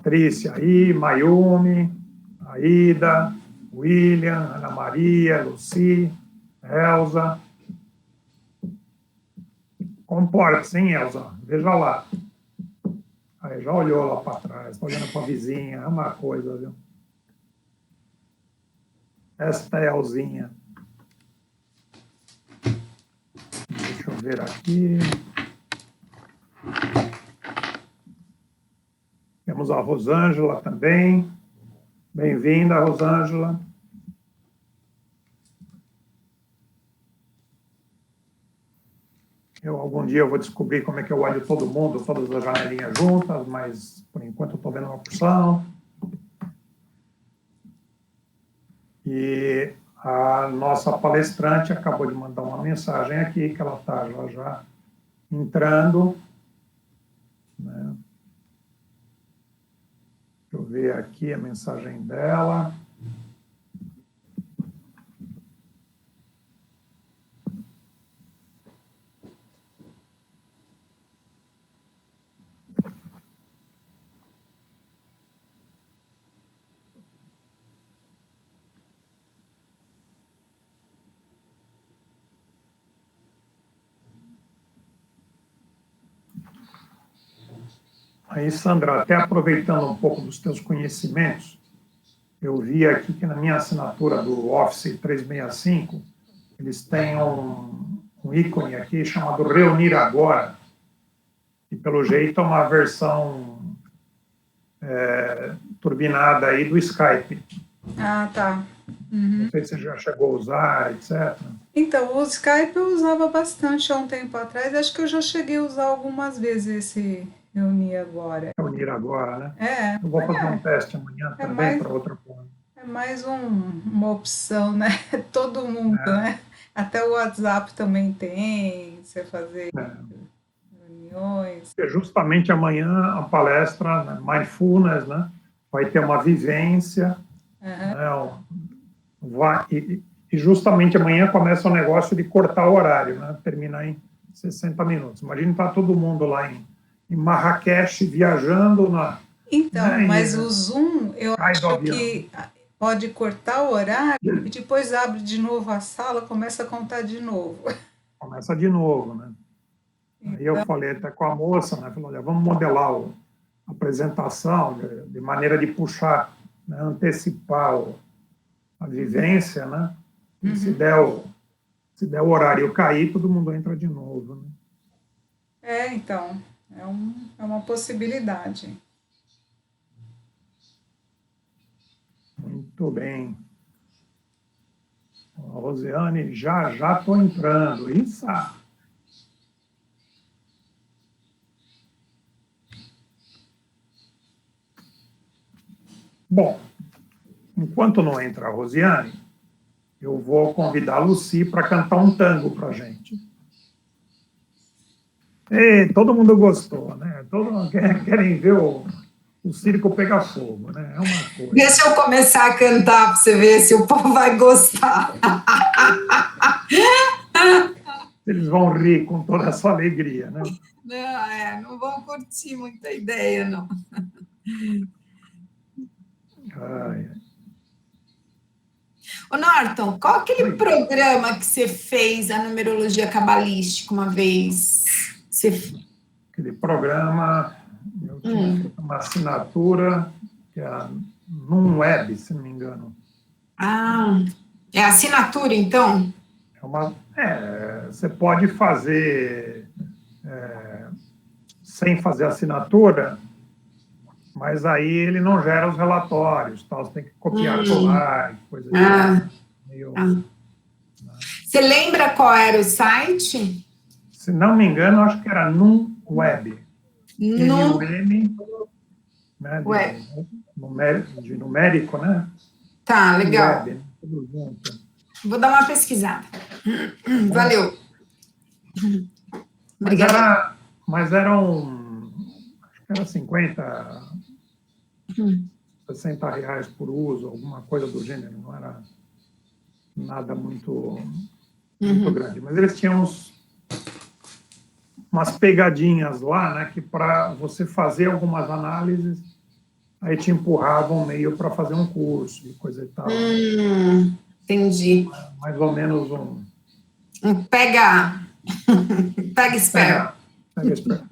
Patrícia aí, Mayumi, Aida, William, Ana Maria, Luci, Elza. Comporte-se, hein, Elza? Veja lá. Aí, já olhou lá para trás, está olhando para a vizinha, é uma coisa, viu? Esta é a Elzinha. Deixa eu ver aqui. Temos a Rosângela também. Bem-vinda, Rosângela. Algum dia eu vou descobrir como é que eu olho todo mundo, todas as janelinhas juntas, mas por enquanto eu estou vendo uma porção. E a nossa palestrante acabou de mandar uma mensagem aqui, que ela está já entrando. Né? Deixa eu ver aqui a mensagem dela. Aí, Sandra, até aproveitando um pouco dos teus conhecimentos, eu vi aqui que na minha assinatura do Office 365, eles têm um ícone aqui chamado Reunir Agora, que pelo jeito é uma versão turbinada aí do Skype. Ah, tá. Não sei se você já chegou a usar, etc. Então, o Skype eu usava bastante há um tempo atrás. Acho que eu já cheguei a usar algumas vezes esse Reunir Agora. Reunir Agora, né? É, Eu vou fazer um teste amanhã também para outra coisa. é mais uma opção, né? Todo mundo, né? Até o WhatsApp também tem, você fazer reuniões. Justamente amanhã a palestra, né, Mindfulness, né? Vai ter uma vivência, né? E justamente amanhã começa o negócio de cortar o horário, né? Terminar em 60 minutos. Imagina estar todo mundo lá em Marrakech viajando na... Então, né, mas o Zoom, eu acho que pode cortar o horário e depois abre de novo a sala, começa a contar de novo. Começa de novo, né? Então, aí eu falei até com a moça, né? Falei, olha, vamos modelar a apresentação de maneira de puxar, né, antecipar a vivência, né? E se der o horário cair, todo mundo entra de novo, né? Então, é uma possibilidade. Muito bem. A Rosiane, já estou entrando. Isso. Bom, enquanto não entra a Rosiane, eu vou convidar a Luci para cantar um tango para a gente. E todo mundo gostou, né? Querem ver o circo pegar fogo, né? É uma coisa. Deixa eu começar a cantar para você ver se o povo vai gostar. Eles vão rir com toda essa alegria, né? Não vão curtir muita ideia, não. Ô, Norton, qual aquele programa que você fez a numerologia cabalística uma vez? Aquele programa, eu tinha feito uma assinatura, que é a NumWeb, se não me engano. Ah, é assinatura, então? Você pode fazer sem fazer assinatura, mas aí ele não gera os relatórios, tal, você tem que copiar, colar, coisa assim. Você lembra qual era o site? Se não me engano, acho que era NumWeb. N-U-M, né, de numérico, né? Tá, legal. Web, tudo junto. Vou dar uma pesquisada. Valeu. Obrigada. Mas eram, acho que era 50, 60 reais por uso, alguma coisa do gênero, não era nada muito grande. Mas eles tinham umas pegadinhas lá, né, que para você fazer algumas análises, aí te empurravam meio para fazer um curso e coisa e tal. Entendi. Mais ou menos Pega esperto.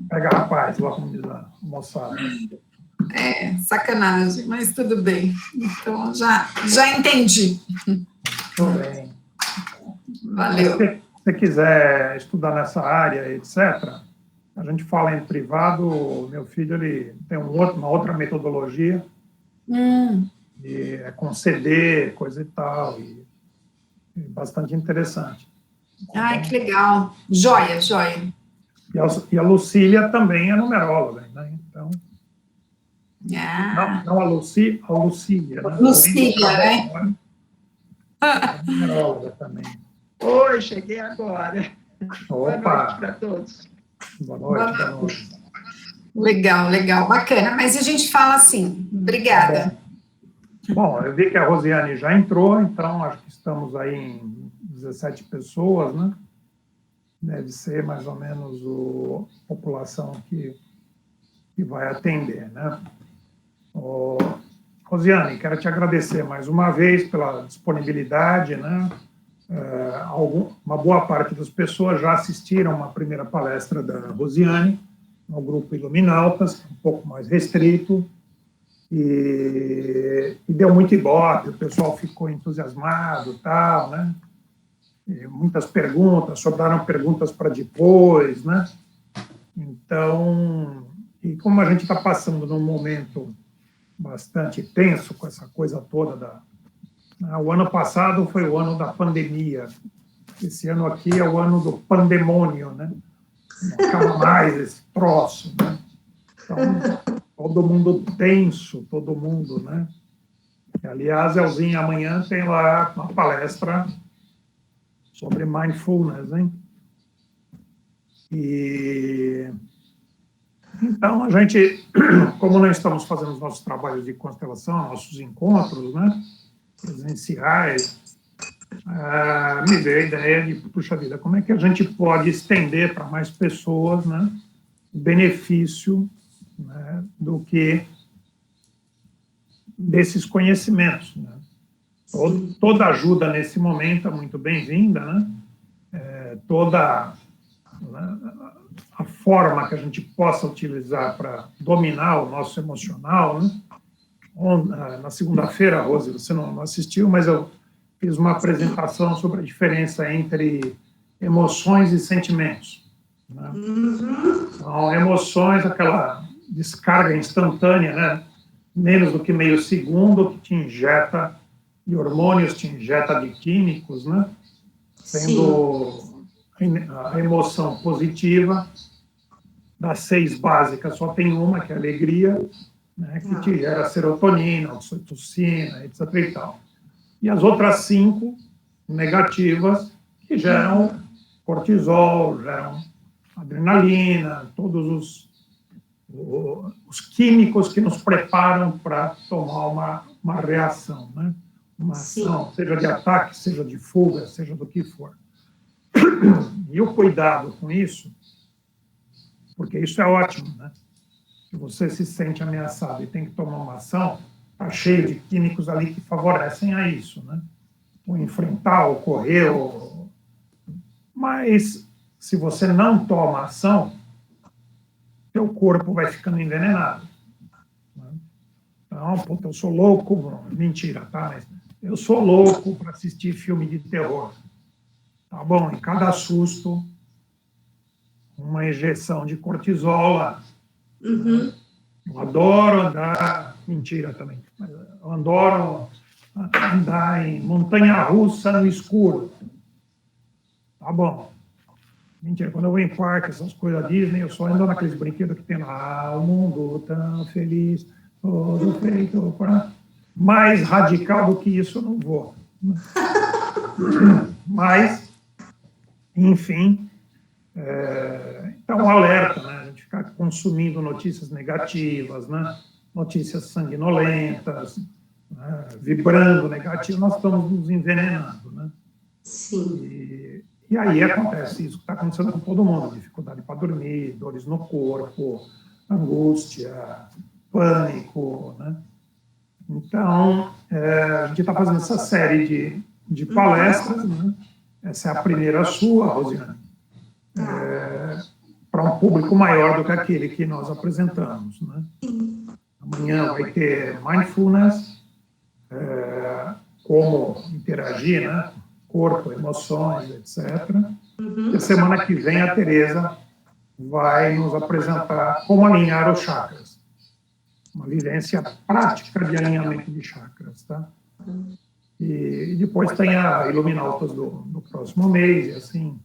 Pega rapaz, lá como diz a moçada. Sacanagem, mas tudo bem. Então, já entendi. Tudo bem. Valeu. Se você quiser estudar nessa área, etc., a gente fala em privado. Meu filho ele tem uma outra metodologia, e é com CD, coisa e tal, e bastante interessante. Ai, que legal. Joia. E a Lucília também é numeróloga, né? Então, não a Lucília, né? Lucília, né? É numeróloga também. Oi, cheguei agora. Boa noite para todos. Boa noite. Legal, bacana. Mas a gente fala assim. Obrigada. Bom, eu vi que a Rosiane já entrou, então acho que estamos aí em 17 pessoas, né? Deve ser mais ou menos a população que vai atender, né? Rosiane, quero te agradecer mais uma vez pela disponibilidade, né? Uma boa parte das pessoas já assistiram uma primeira palestra da Rosiane, no grupo Iluminautas, um pouco mais restrito, e deu muito ibope, o pessoal ficou entusiasmado, tal, né? E muitas perguntas, sobraram perguntas para depois, né? Então, e como a gente está passando num momento bastante tenso com essa coisa toda o ano passado foi o ano da pandemia, esse ano aqui é o ano do pandemônio, né? Não acaba mais esse troço, né? Então, todo mundo tenso, todo mundo, né? E, aliás, Elzinha, amanhã tem lá uma palestra sobre mindfulness, hein? E então a gente, como nós estamos fazendo os nossos trabalhos de constelação, nossos encontros, né, presenciais, me veio a ideia de, puxa vida, como é que a gente pode estender para mais pessoas, né, o benefício, né, desses conhecimentos, né? Toda ajuda nesse momento é muito bem-vinda, né? Toda a forma que a gente possa utilizar para dominar o nosso emocional, né? Na segunda-feira, Rose, você não assistiu, mas eu fiz uma apresentação sobre a diferença entre emoções e sentimentos, né? Então, emoções, aquela descarga instantânea, né? Menos do que meio segundo, que te injeta de hormônios, te injeta de químicos, né? Sendo a emoção positiva, das 6 básicas, só tem uma, que é a alegria, né, que te gera serotonina, oxitocina, etc. e tal. E as outras 5 negativas, que geram cortisol, geram adrenalina, todos os químicos que nos preparam para tomar uma reação, né? Uma ação, seja de ataque, seja de fuga, seja do que for. E o cuidado com isso, porque isso é ótimo, né? Se você se sente ameaçado e tem que tomar uma ação, está cheio de químicos ali que favorecem a isso, né? Ou enfrentar, ou correr, mas se você não toma ação, seu corpo vai ficando envenenado, né? Então, puta, eu sou louco, mentira, tá? Mas eu sou louco para assistir filme de terror. Tá bom, em cada susto, uma injeção de cortisol lá. Eu adoro andar... Mentira também. Eu adoro andar em montanha-russa no escuro. Tá bom. Mentira, quando eu vou em parque, essas coisas Disney, eu só ando naqueles brinquedos que tem lá, o mundo tão feliz, todo feito para... Mais radical do que isso eu não vou. Mas, enfim... Então, alerta, né? A gente ficar consumindo notícias negativas, né? Notícias sanguinolentas, né? Vibrando negativo, nós estamos nos envenenando, né? Sim. E aí acontece isso que está acontecendo com todo mundo: dificuldade para dormir, dores no corpo, angústia, pânico, né? Então, a gente está fazendo essa série de palestras, né? Essa é a primeira sua, Rosiane, para um público maior do que aquele que nós apresentamos, né? Amanhã vai ter mindfulness, como interagir, né? Corpo, emoções, etc. E a semana que vem a Tereza vai nos apresentar como alinhar os chakras. Uma vivência prática de alinhamento de chakras, tá? E depois tem a Iluminautas do próximo mês, e assim,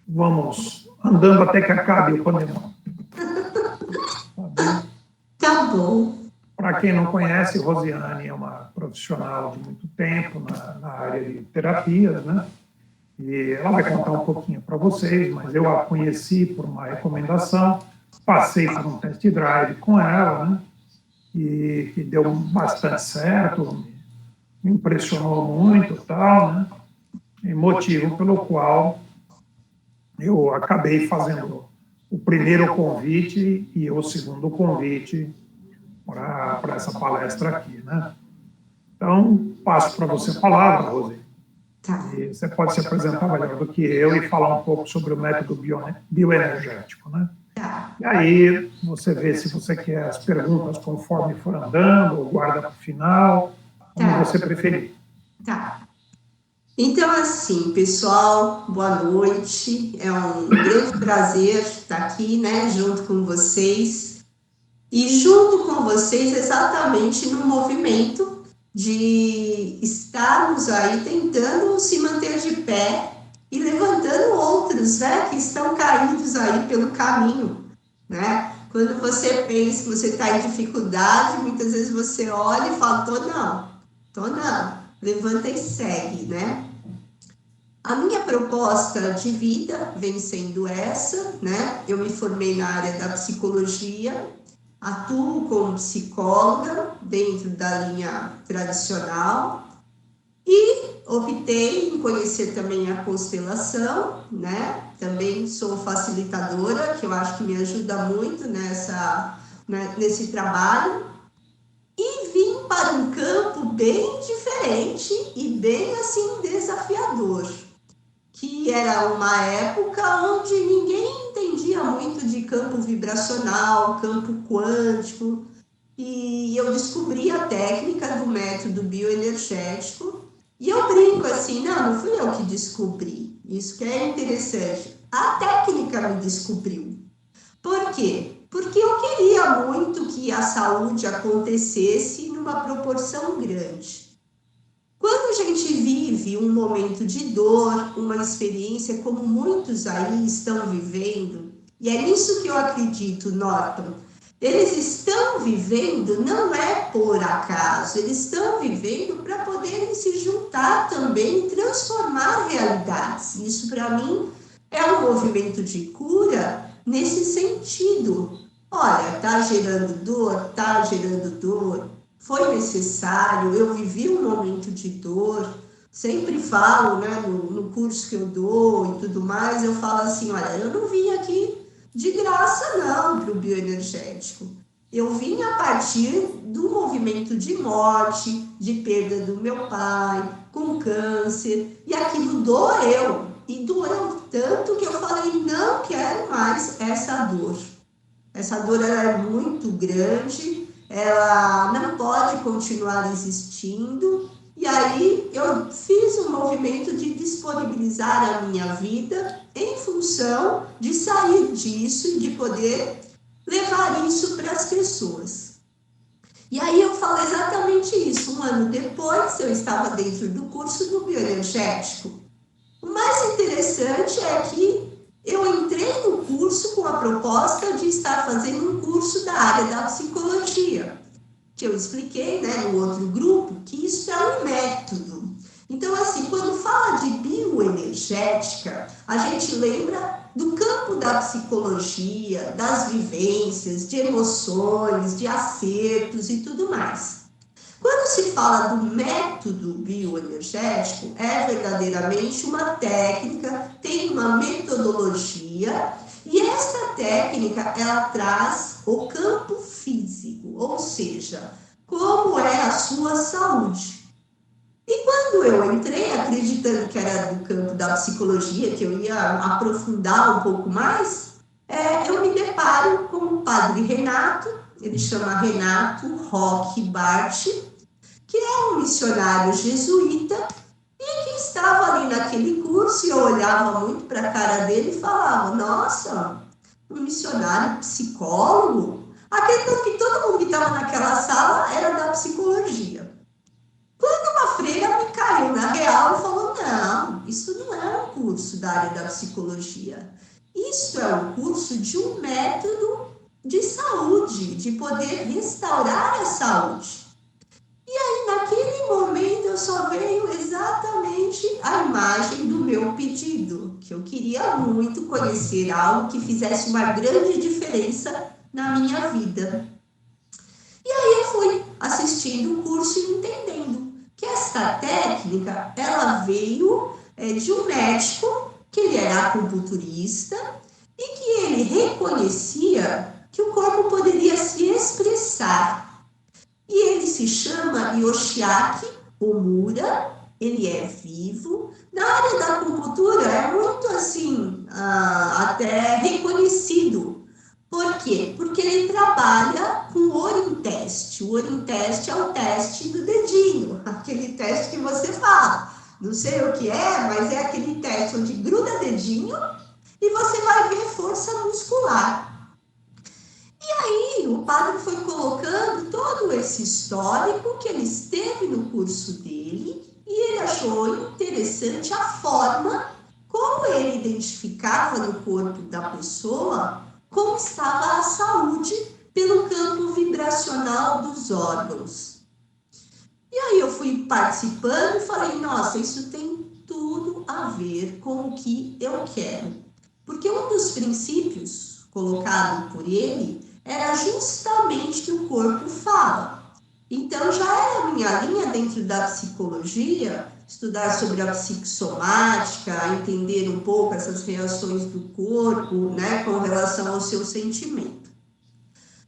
vamos andando até que acabe o pandemônio. Tá bom. Para quem não conhece, Rosiane é uma profissional de muito tempo na área de terapias, né? E ela vai contar um pouquinho para vocês, mas eu a conheci por uma recomendação, passei por um test drive com ela, né? E que deu bastante certo, me impressionou muito e tal, né? E motivo pelo qual eu acabei fazendo o primeiro convite e o segundo convite para essa palestra aqui, né? Então, passo para você a palavra, Rose. Tá. E você pode se apresentar melhor do que eu e falar um pouco sobre o método bioenergético, né? Tá. E aí você vê se você quer as perguntas conforme for andando, ou guarda para o final, como você preferir. Tá. Então, assim, pessoal, boa noite. É um grande prazer estar aqui, né, junto com vocês. E junto com vocês, exatamente no movimento de estarmos aí tentando se manter de pé e levantando outros, né, que estão caídos aí pelo caminho, né? Quando você pensa que você está em dificuldade, muitas vezes você olha e fala, tô não, levanta e segue, né? A minha proposta de vida vem sendo essa, né? Eu me formei na área da psicologia, atuo como psicóloga dentro da linha tradicional e optei em conhecer também a constelação, né? Também sou facilitadora, que eu acho que me ajuda muito nesse trabalho. E vim para um campo bem diferente e bem assim desafiador, que era uma época onde ninguém entendia muito de campo vibracional, campo quântico, e eu descobri a técnica do método bioenergético, e eu brinco assim, não fui eu que descobri, isso que é interessante, a técnica me descobriu. Por quê? Porque eu queria muito que a saúde acontecesse numa proporção grande. Quando a gente vive um momento de dor, uma experiência como muitos aí estão vivendo, e é nisso que eu acredito, Norton, eles estão vivendo não é por acaso, eles estão vivendo para poderem se juntar também e transformar realidades. Isso, para mim, é um movimento de cura nesse sentido. Olha, está gerando dor, foi necessário, eu vivi um momento de dor, sempre falo, né, no curso que eu dou e tudo mais, eu falo assim, olha, eu não vim aqui de graça não para o bioenergético, eu vim a partir do movimento de morte, de perda do meu pai, com câncer, e aquilo doeu, e doeu tanto que eu falei, não quero mais essa dor. Essa dor ela é muito grande, ela não pode continuar existindo, e aí eu fiz um movimento de disponibilizar a minha vida em função de sair disso e de poder levar isso para as pessoas. E aí eu falo exatamente isso. Um ano depois, eu estava dentro do curso do bioenergético. O mais interessante é que eu entrei no curso com a proposta de estar fazendo um curso da área da psicologia, que eu expliquei, né, no outro grupo, que isso é um método. Então, assim, quando fala de bioenergética, a gente lembra do campo da psicologia, das vivências, de emoções, de acertos e tudo mais. Quando se fala do método bioenergético, é verdadeiramente uma técnica, tem uma metodologia, e essa técnica, ela traz o campo físico, ou seja, como é a sua saúde. E quando eu entrei, acreditando que era do campo da psicologia, que eu ia aprofundar um pouco mais, eu me deparo com o padre Renato, ele chama Renato Roque Bart, que é um missionário jesuíta, e que estava ali naquele curso, e eu olhava muito para a cara dele e falava, nossa, um missionário psicólogo? Acredito que todo mundo que estava naquela sala era da psicologia. Quando uma freira me caiu na real e falou, não, isso não é um curso da área da psicologia. Isso é um curso de um método de saúde, de poder restaurar a saúde. E aí, naquele momento, eu só veio exatamente a imagem do meu pedido, que eu queria muito conhecer algo que fizesse uma grande diferença na minha vida. E aí eu fui assistindo o curso e entendendo que esta técnica, ela veio de um médico, que ele era acupunturista, e que ele reconhecia que o corpo poderia se expressar. E ele se chama Yoshiaki Omura, ele é vivo. Na área da acupuntura é muito assim, até reconhecido. Por quê? Porque ele trabalha com o Orinteste. O Orinteste é o teste do dedinho, aquele teste que você fala. Não sei o que é, mas é aquele teste onde gruda dedinho e você vai ver força muscular. E aí o padre foi colocando todo esse histórico que ele esteve no curso dele e ele achou interessante a forma como ele identificava no corpo da pessoa como estava a saúde pelo campo vibracional dos órgãos. E aí eu fui participando e falei, nossa, isso tem tudo a ver com o que eu quero. Porque um dos princípios colocado por ele era justamente que o corpo fala. Então já era a minha linha dentro da psicologia, estudar sobre a psicossomática, entender um pouco essas reações do corpo, né, com relação ao seu sentimento.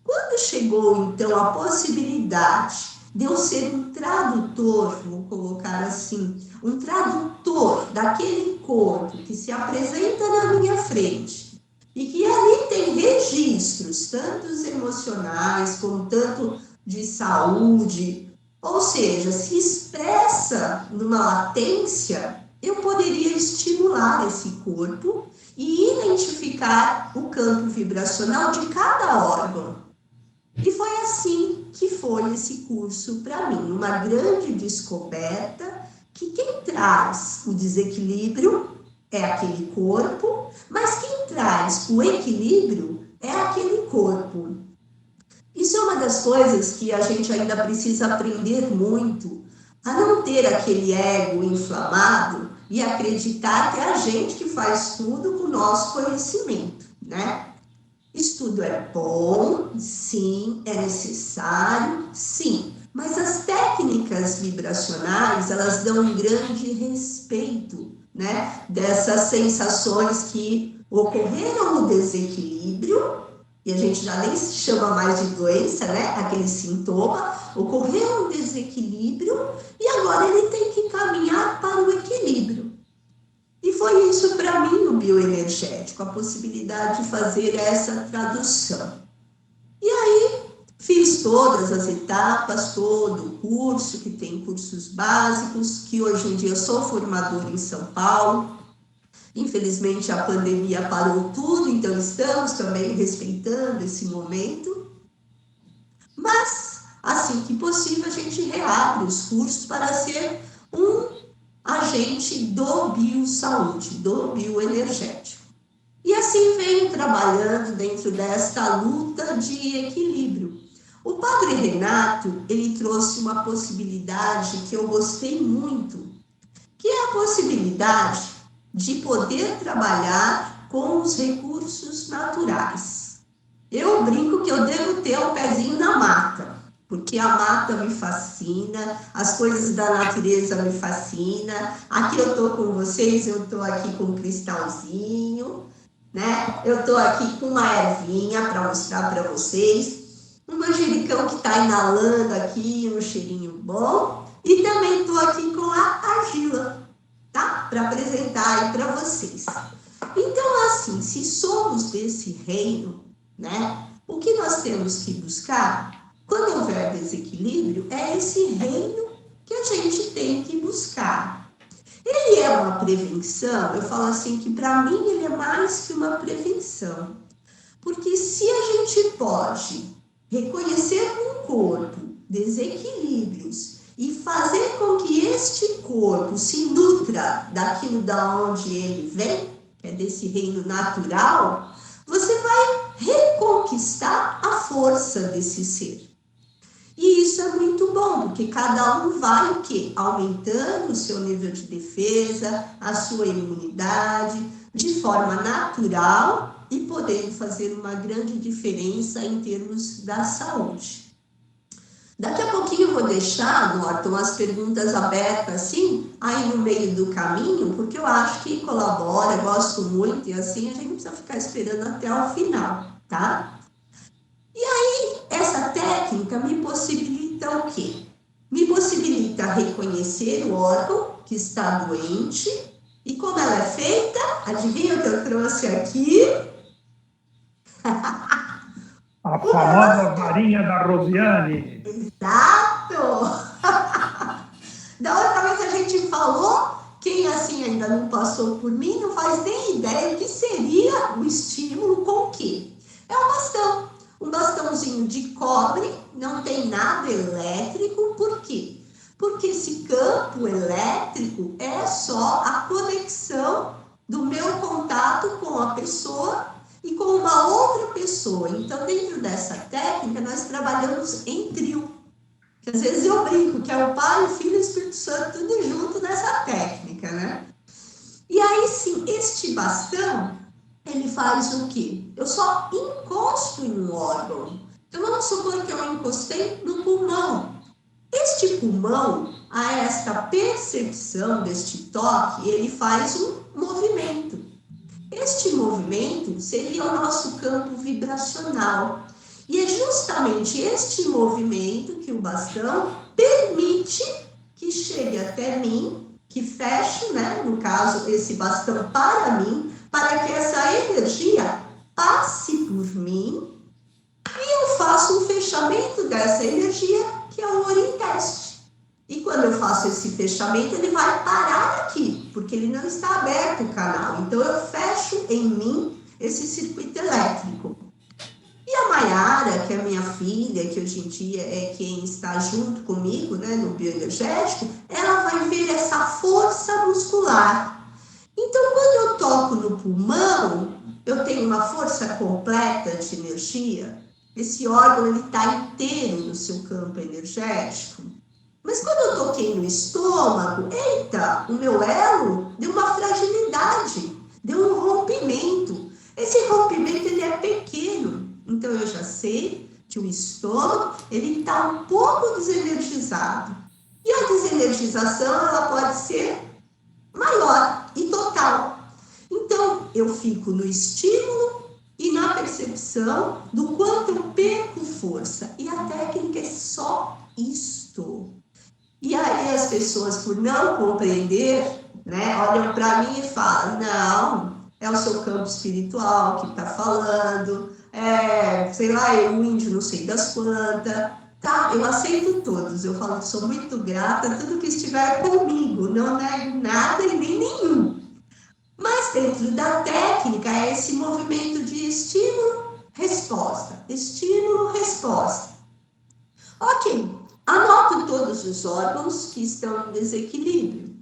Quando chegou, então, a possibilidade de eu ser um tradutor, vou colocar assim, um tradutor daquele corpo que se apresenta na minha frente, e que ali tem registros, tanto emocionais, como tanto de saúde, ou seja, se expressa numa latência, eu poderia estimular esse corpo e identificar o campo vibracional de cada órgão. E foi assim que foi esse curso para mim, uma grande descoberta que quem traz o desequilíbrio é aquele corpo, mas quem traz o equilíbrio é aquele corpo. Isso é uma das coisas que a gente ainda precisa aprender muito, a não ter aquele ego inflamado e acreditar que é a gente que faz tudo com o nosso conhecimento, né? Estudo é bom, sim, é necessário, sim, mas as técnicas vibracionais, elas dão um grande respeito, né? Dessas sensações que ocorreram no desequilíbrio, e a gente já nem se chama mais de doença, né? Aquele sintoma, ocorreu um desequilíbrio e agora ele tem que caminhar para o equilíbrio. E foi isso para mim o bioenergético, a possibilidade de fazer essa tradução. E aí fiz todas as etapas, todo o curso, que tem cursos básicos, que hoje em dia eu sou formadora em São Paulo. Infelizmente a pandemia parou tudo, então estamos também respeitando esse momento. Mas, assim que possível, a gente reabre os cursos para ser um agente do biosaúde, do bioenergético. E assim venho trabalhando dentro desta luta de equilíbrio. O padre Renato, ele trouxe uma possibilidade que eu gostei muito, que é a possibilidade de poder trabalhar com os recursos naturais. Eu brinco que eu devo ter um pezinho na mata, porque a mata me fascina, as coisas da natureza me fascinam. Aqui eu estou com vocês, eu estou aqui com um cristalzinho, né? Eu estou aqui com uma ervinha para mostrar para vocês, um manjericão então, que está inalando aqui um cheirinho bom. E também estou aqui com a argila, tá? Para apresentar aí para vocês. Então, assim, se somos desse reino, né? O que nós temos que buscar, quando houver desequilíbrio, é esse reino que a gente tem que buscar. Ele é uma prevenção, eu falo assim que para mim ele é mais que uma prevenção. Porque se a gente pode reconhecer no corpo desequilíbrios e fazer com que este corpo se nutra daquilo da onde ele vem, que é desse reino natural, você vai reconquistar a força desse ser. E isso é muito bom, porque cada um vai o quê? Aumentando o seu nível de defesa, a sua imunidade, de forma natural e podendo fazer uma grande diferença em termos da saúde. Daqui a pouquinho eu vou deixar, Norton, as perguntas abertas assim, aí no meio do caminho, porque eu acho que colabora, gosto muito, e assim a gente não precisa ficar esperando até o final, tá? E aí, essa técnica me possibilita o quê? Me possibilita reconhecer o órgão que está doente, e como ela é feita, adivinha o que eu trouxe aqui? A famosa varinha da Rosiane. Exato! Da outra vez a gente falou, quem assim ainda não passou por mim, não faz nem ideia o que seria o estímulo com o quê? É um bastão, um bastãozinho de cobre, não tem nada elétrico, por quê? Porque esse campo elétrico é só a conexão do meu contato com a pessoa e com uma outra pessoa. Então, dentro dessa técnica, nós trabalhamos em trio. Às vezes eu brinco que é o Pai, o Filho e o Espírito Santo, tudo junto nessa técnica, né? E aí, sim, este bastão, ele faz o quê? Eu só encosto em um órgão. Então, vamos supor que eu encostei no pulmão. Este pulmão, a esta percepção deste toque, ele faz um movimento. Este movimento seria o nosso campo vibracional. E é justamente este movimento que o bastão permite que chegue até mim, que feche, né, no caso, esse bastão para mim, para que essa energia passe por mim e eu faço um fechamento dessa energia, que é o orinteste. E quando eu faço esse fechamento, ele vai parar aqui, porque ele não está aberto o canal. Então, eu fecho em mim esse circuito elétrico. E a Maiara, que é minha filha, que hoje em dia é quem está junto comigo, né, no bioenergético, ela vai ver essa força muscular. Então, quando eu toco no pulmão, eu tenho uma força completa de energia. Esse órgão está inteiro no seu campo energético. Mas quando eu toquei no estômago, eita, o meu elo deu uma fragilidade, deu um rompimento. Esse rompimento ele é pequeno, então eu já sei que o estômago ele está um pouco desenergizado. E a desenergização ela pode ser maior e total. Então eu fico no estímulo e na percepção do quanto eu perco força. E a técnica é só isto. E aí as pessoas, por não compreender, né, olham para mim e falam, não, é o seu campo espiritual que está falando, sei lá, é o índio não sei das quantas. Tá, eu aceito todos, eu falo que sou muito grata a tudo que estiver comigo, não nego nada e nem nenhum. Mas dentro da técnica é esse movimento de estímulo-resposta, estímulo-resposta. Ok. Anoto todos os órgãos que estão em desequilíbrio.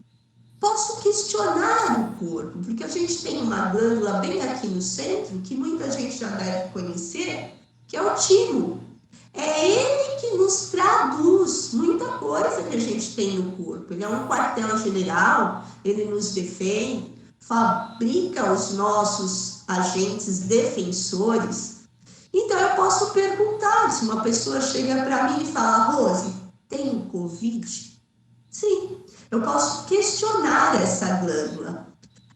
Posso questionar o corpo, porque a gente tem uma glândula bem aqui no centro, que muita gente já deve conhecer, que é o timo. É ele que nos traduz muita coisa que a gente tem no corpo. Ele é um quartel-general, ele nos defende, fabrica os nossos agentes defensores. Então, eu posso perguntar, se uma pessoa chega para mim e fala, Rose, tem Covid? Sim, eu posso questionar essa glândula.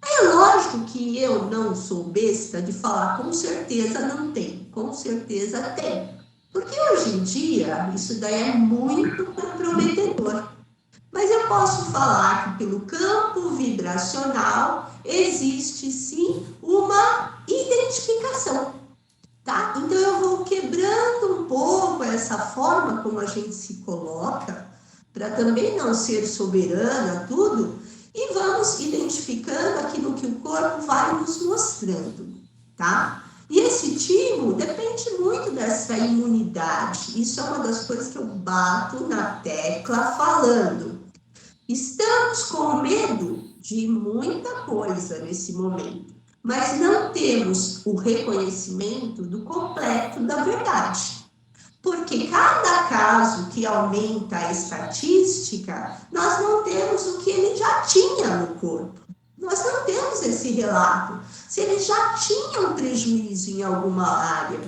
É lógico que eu não sou besta de falar, com certeza não tem, com certeza tem. Porque hoje em dia, isso daí é muito comprometedor. Mas eu posso falar que pelo campo vibracional existe sim uma identificação, tá? Então eu vou quebrando um pouco essa forma como a gente se coloca, para também não ser soberana, tudo, e vamos identificando aquilo que o corpo vai nos mostrando, tá? E esse timo depende muito dessa imunidade. Isso é uma das coisas que eu bato na tecla falando. Estamos com medo de muita coisa nesse momento, mas não temos o reconhecimento do completo da verdade. Porque cada caso que aumenta a estatística, nós não temos o que ele já tinha no corpo. Nós não temos esse relato. Se ele já tinha um prejuízo em alguma área,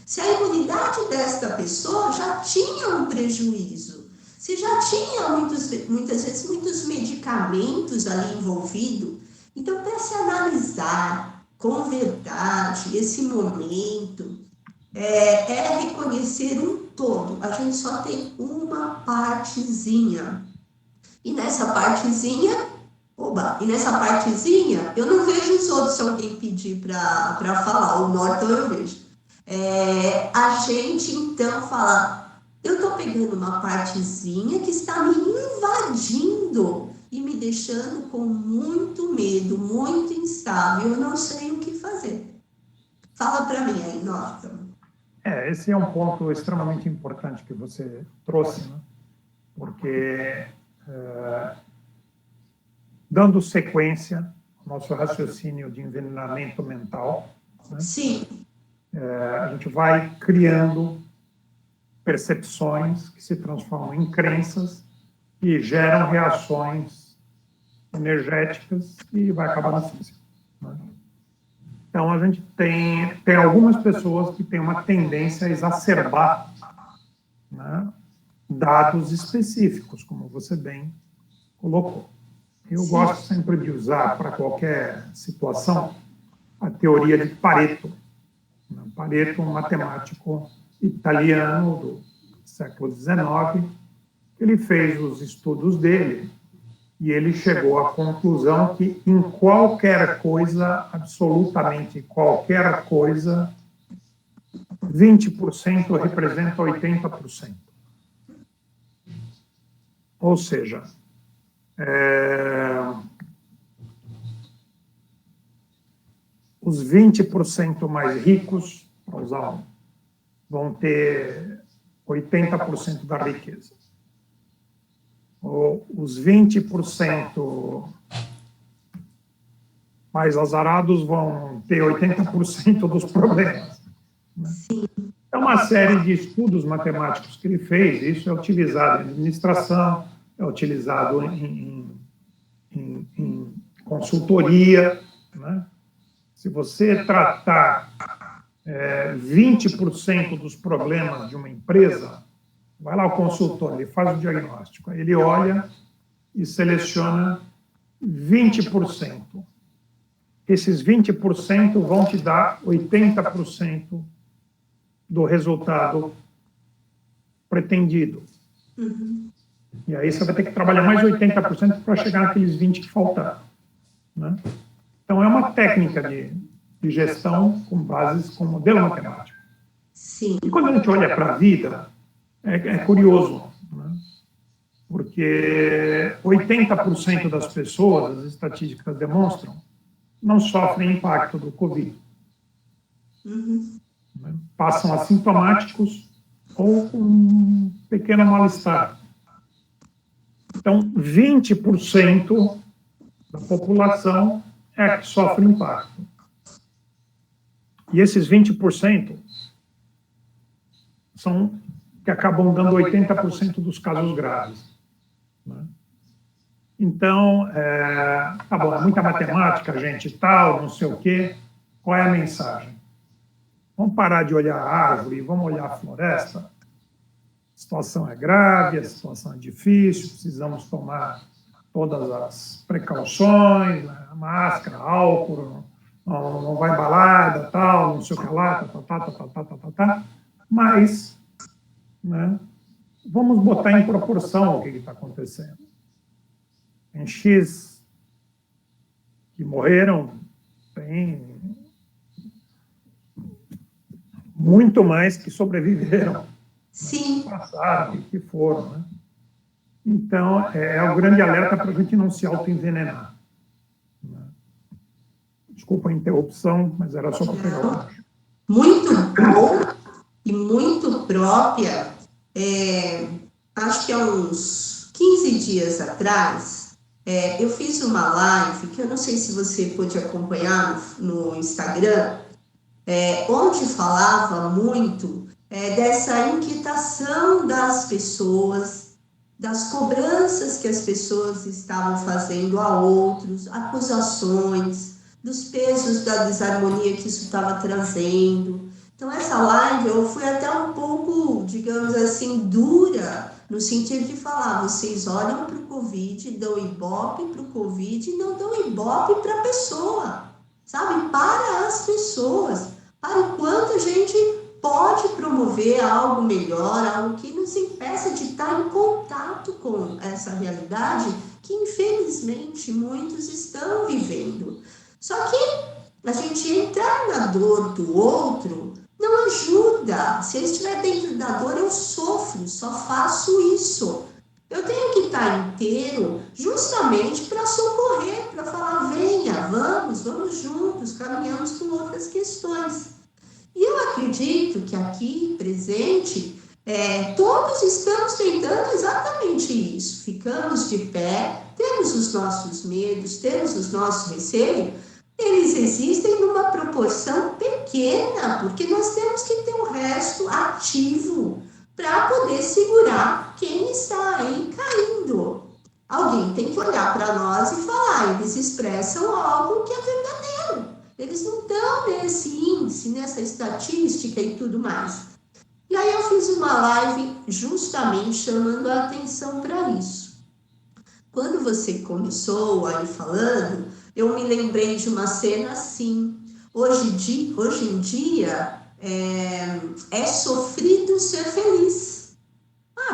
se a imunidade desta pessoa já tinha um prejuízo, se já tinha muitas vezes muitos medicamentos ali envolvidos. Então, para se analisar com verdade esse momento, é reconhecer um todo. A gente só tem uma partezinha. E nessa partezinha, eu não vejo os outros se alguém pedir para falar, o Norton eu vejo. A gente, então, fala, eu estou pegando uma partezinha que está me invadindo e me deixando com muito medo, muito instável, eu não sei o que fazer. Fala para mim aí, Norton. Esse é um ponto extremamente importante que você trouxe, né? Porque, dando sequência ao nosso raciocínio de envenenamento mental, né? Sim. A gente vai criando percepções que se transformam em crenças e geram reações energéticas e vai acabar na física, né? Então, a gente tem algumas pessoas que têm uma tendência a exacerbar, né, dados específicos, como você bem colocou. Eu gosto sempre de usar, para qualquer situação, a teoria de Pareto. Pareto, um matemático italiano do século XIX, ele fez os estudos dele e ele chegou à conclusão que em qualquer coisa, absolutamente qualquer coisa, 20% representa 80%. Ou seja, os 20% mais ricos, para usar um, vão ter 80% da riqueza. Os 20% mais azarados vão ter 80% dos problemas, né? É uma série de estudos matemáticos que ele fez, isso é utilizado em administração, é utilizado em consultoria, né? Se você tratar 20% dos problemas de uma empresa, vai lá o consultor, ele faz o diagnóstico, ele olha e seleciona 20%. Esses 20% vão te dar 80% do resultado pretendido. Uhum. E aí você vai ter que trabalhar mais 80% para chegar naqueles 20% que faltaram, né? Então, é uma técnica de gestão com bases com modelo matemático. Sim. E quando a gente olha para a vida, é curioso, né? Porque 80% das pessoas, as estatísticas demonstram, não sofrem impacto do Covid. Uhum. Passam assintomáticos ou com um pequeno mal-estar. Então, 20% da população é a que sofre impacto. E esses 20% são que acabam dando 80% dos casos graves, né? Então, tá bom, é muita matemática, gente, tal, não sei o quê. Qual é a mensagem? Vamos parar de olhar a árvore, vamos olhar a floresta. A situação é grave, a situação é difícil, precisamos tomar todas as precauções, né? Máscara, álcool, não vai balada, tal, não sei o que lá, tá. Mas né? Vamos botar em proporção o que está acontecendo. Tem X que morreram, tem muito mais que sobreviveram. Sim. Passaram, que foram, né? Então, é o grande alerta para a gente não se autoenvenenar. Né? Desculpa a interrupção, mas era só para pegar o gancho. Muito bom e muito própria. Acho que há uns 15 dias atrás, eu fiz uma live, que eu não sei se você pôde acompanhar no Instagram, onde falava muito dessa inquietação das pessoas, das cobranças que as pessoas estavam fazendo a outros, acusações, dos pesos da desarmonia que isso estava trazendo. Então, essa live eu fui até um pouco, digamos assim, dura, no sentido de falar, vocês olham para o Covid, dão ibope para o Covid e não dão ibope para a pessoa, sabe? Para as pessoas, para o quanto a gente pode promover algo melhor, algo que nos impeça de estar em contato com essa realidade que, infelizmente, muitos estão vivendo. Só que a gente entrar na dor do outro não ajuda. Se eu estiver dentro da dor, eu sofro, só faço isso. Eu tenho que estar inteiro justamente para socorrer, para falar, venha, vamos juntos, caminhamos com outras questões. E eu acredito que aqui presente, todos estamos tentando exatamente isso. Ficamos de pé, temos os nossos medos, temos os nossos receios. Eles existem numa proporção pequena, porque nós temos que ter o resto ativo para poder segurar quem está aí caindo. Alguém tem que olhar para nós e falar, eles expressam algo que é verdadeiro. Eles não estão nesse índice, nessa estatística e tudo mais. E aí eu fiz uma live justamente chamando a atenção para isso. Quando você começou aí falando, eu me lembrei de uma cena assim. Hoje em dia, é sofrido ser feliz.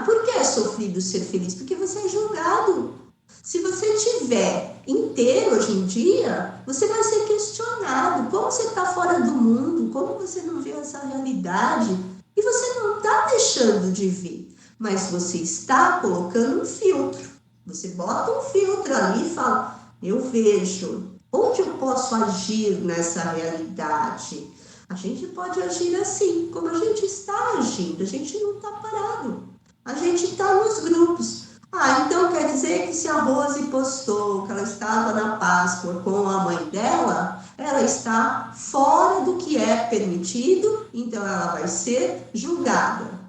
Por que é sofrido ser feliz? Porque você é julgado. Se você estiver inteiro hoje em dia, você vai ser questionado. Como você está fora do mundo? Como você não vê essa realidade? E você não está deixando de ver, mas você está colocando um filtro. Você bota um filtro ali e fala, eu vejo. Onde eu posso agir nessa realidade? A gente pode agir assim, como a gente está agindo. A gente não está parado. A gente está nos grupos. Então quer dizer que se a Rose postou que ela estava na Páscoa com a mãe dela, ela está fora do que é permitido, então ela vai ser julgada.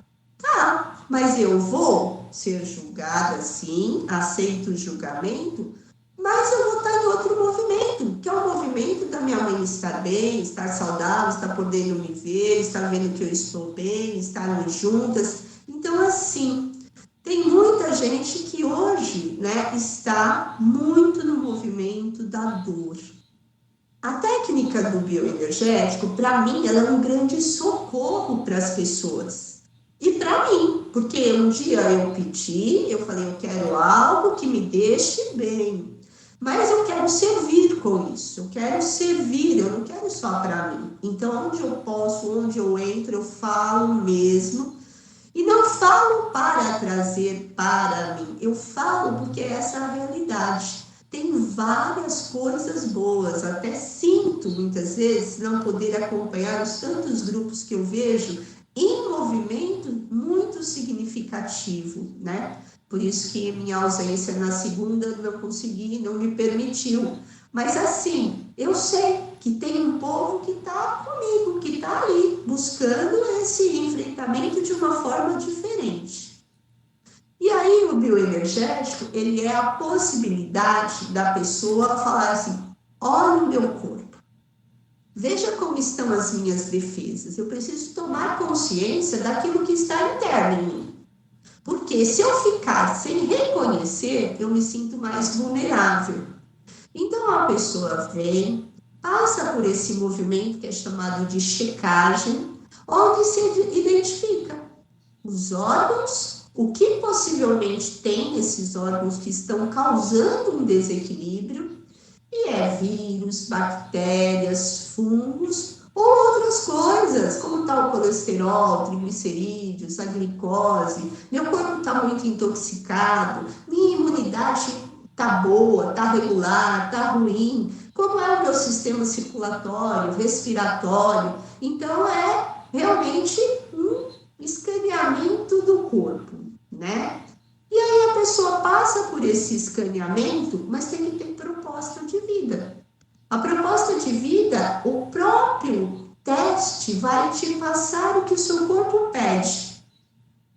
Mas eu vou ser julgada sim, aceito o julgamento, mas eu vou estar em outro movimento, que é o movimento da minha mãe estar bem, estar saudável, estar podendo me ver, estar vendo que eu estou bem, estarmos juntas. Então, assim, tem muita gente que hoje, está muito no movimento da dor. A técnica do bioenergético, para mim, ela é um grande socorro para as pessoas. E para mim, porque um dia eu pedi, eu falei, eu quero algo que me deixe bem. Mas eu quero servir com isso, eu quero servir, eu não quero só para mim. Então, onde eu posso, onde eu entro, eu falo mesmo. E não falo para trazer para mim, eu falo porque essa é a realidade. Tem várias coisas boas, até sinto muitas vezes não poder acompanhar os tantos grupos que eu vejo em movimento muito significativo, Por isso que minha ausência na segunda não consegui, não me permitiu. Mas assim, eu sei que tem um povo que está comigo, que está ali, buscando esse enfrentamento de uma forma diferente. E aí o bioenergético, ele é a possibilidade da pessoa falar assim, olha o meu corpo, veja como estão as minhas defesas, eu preciso tomar consciência daquilo que está interno em mim. Porque se eu ficar sem reconhecer, eu me sinto mais vulnerável. Então a pessoa vem, passa por esse movimento que é chamado de checagem, onde se identifica. os órgãos, o que possivelmente tem esses órgãos que estão causando um desequilíbrio, e é vírus, bactérias, fungos ou outras coisas, como está o colesterol, triglicerídeos, a glicose, meu corpo está muito intoxicado, minha imunidade está boa, está regular, está ruim, como é o meu sistema circulatório, respiratório. Então, é realmente um escaneamento do corpo, né? E aí a pessoa passa por esse escaneamento, mas tem que ter proposta de vida. A proposta de vida, o próprio teste vai te passar o que o seu corpo pede.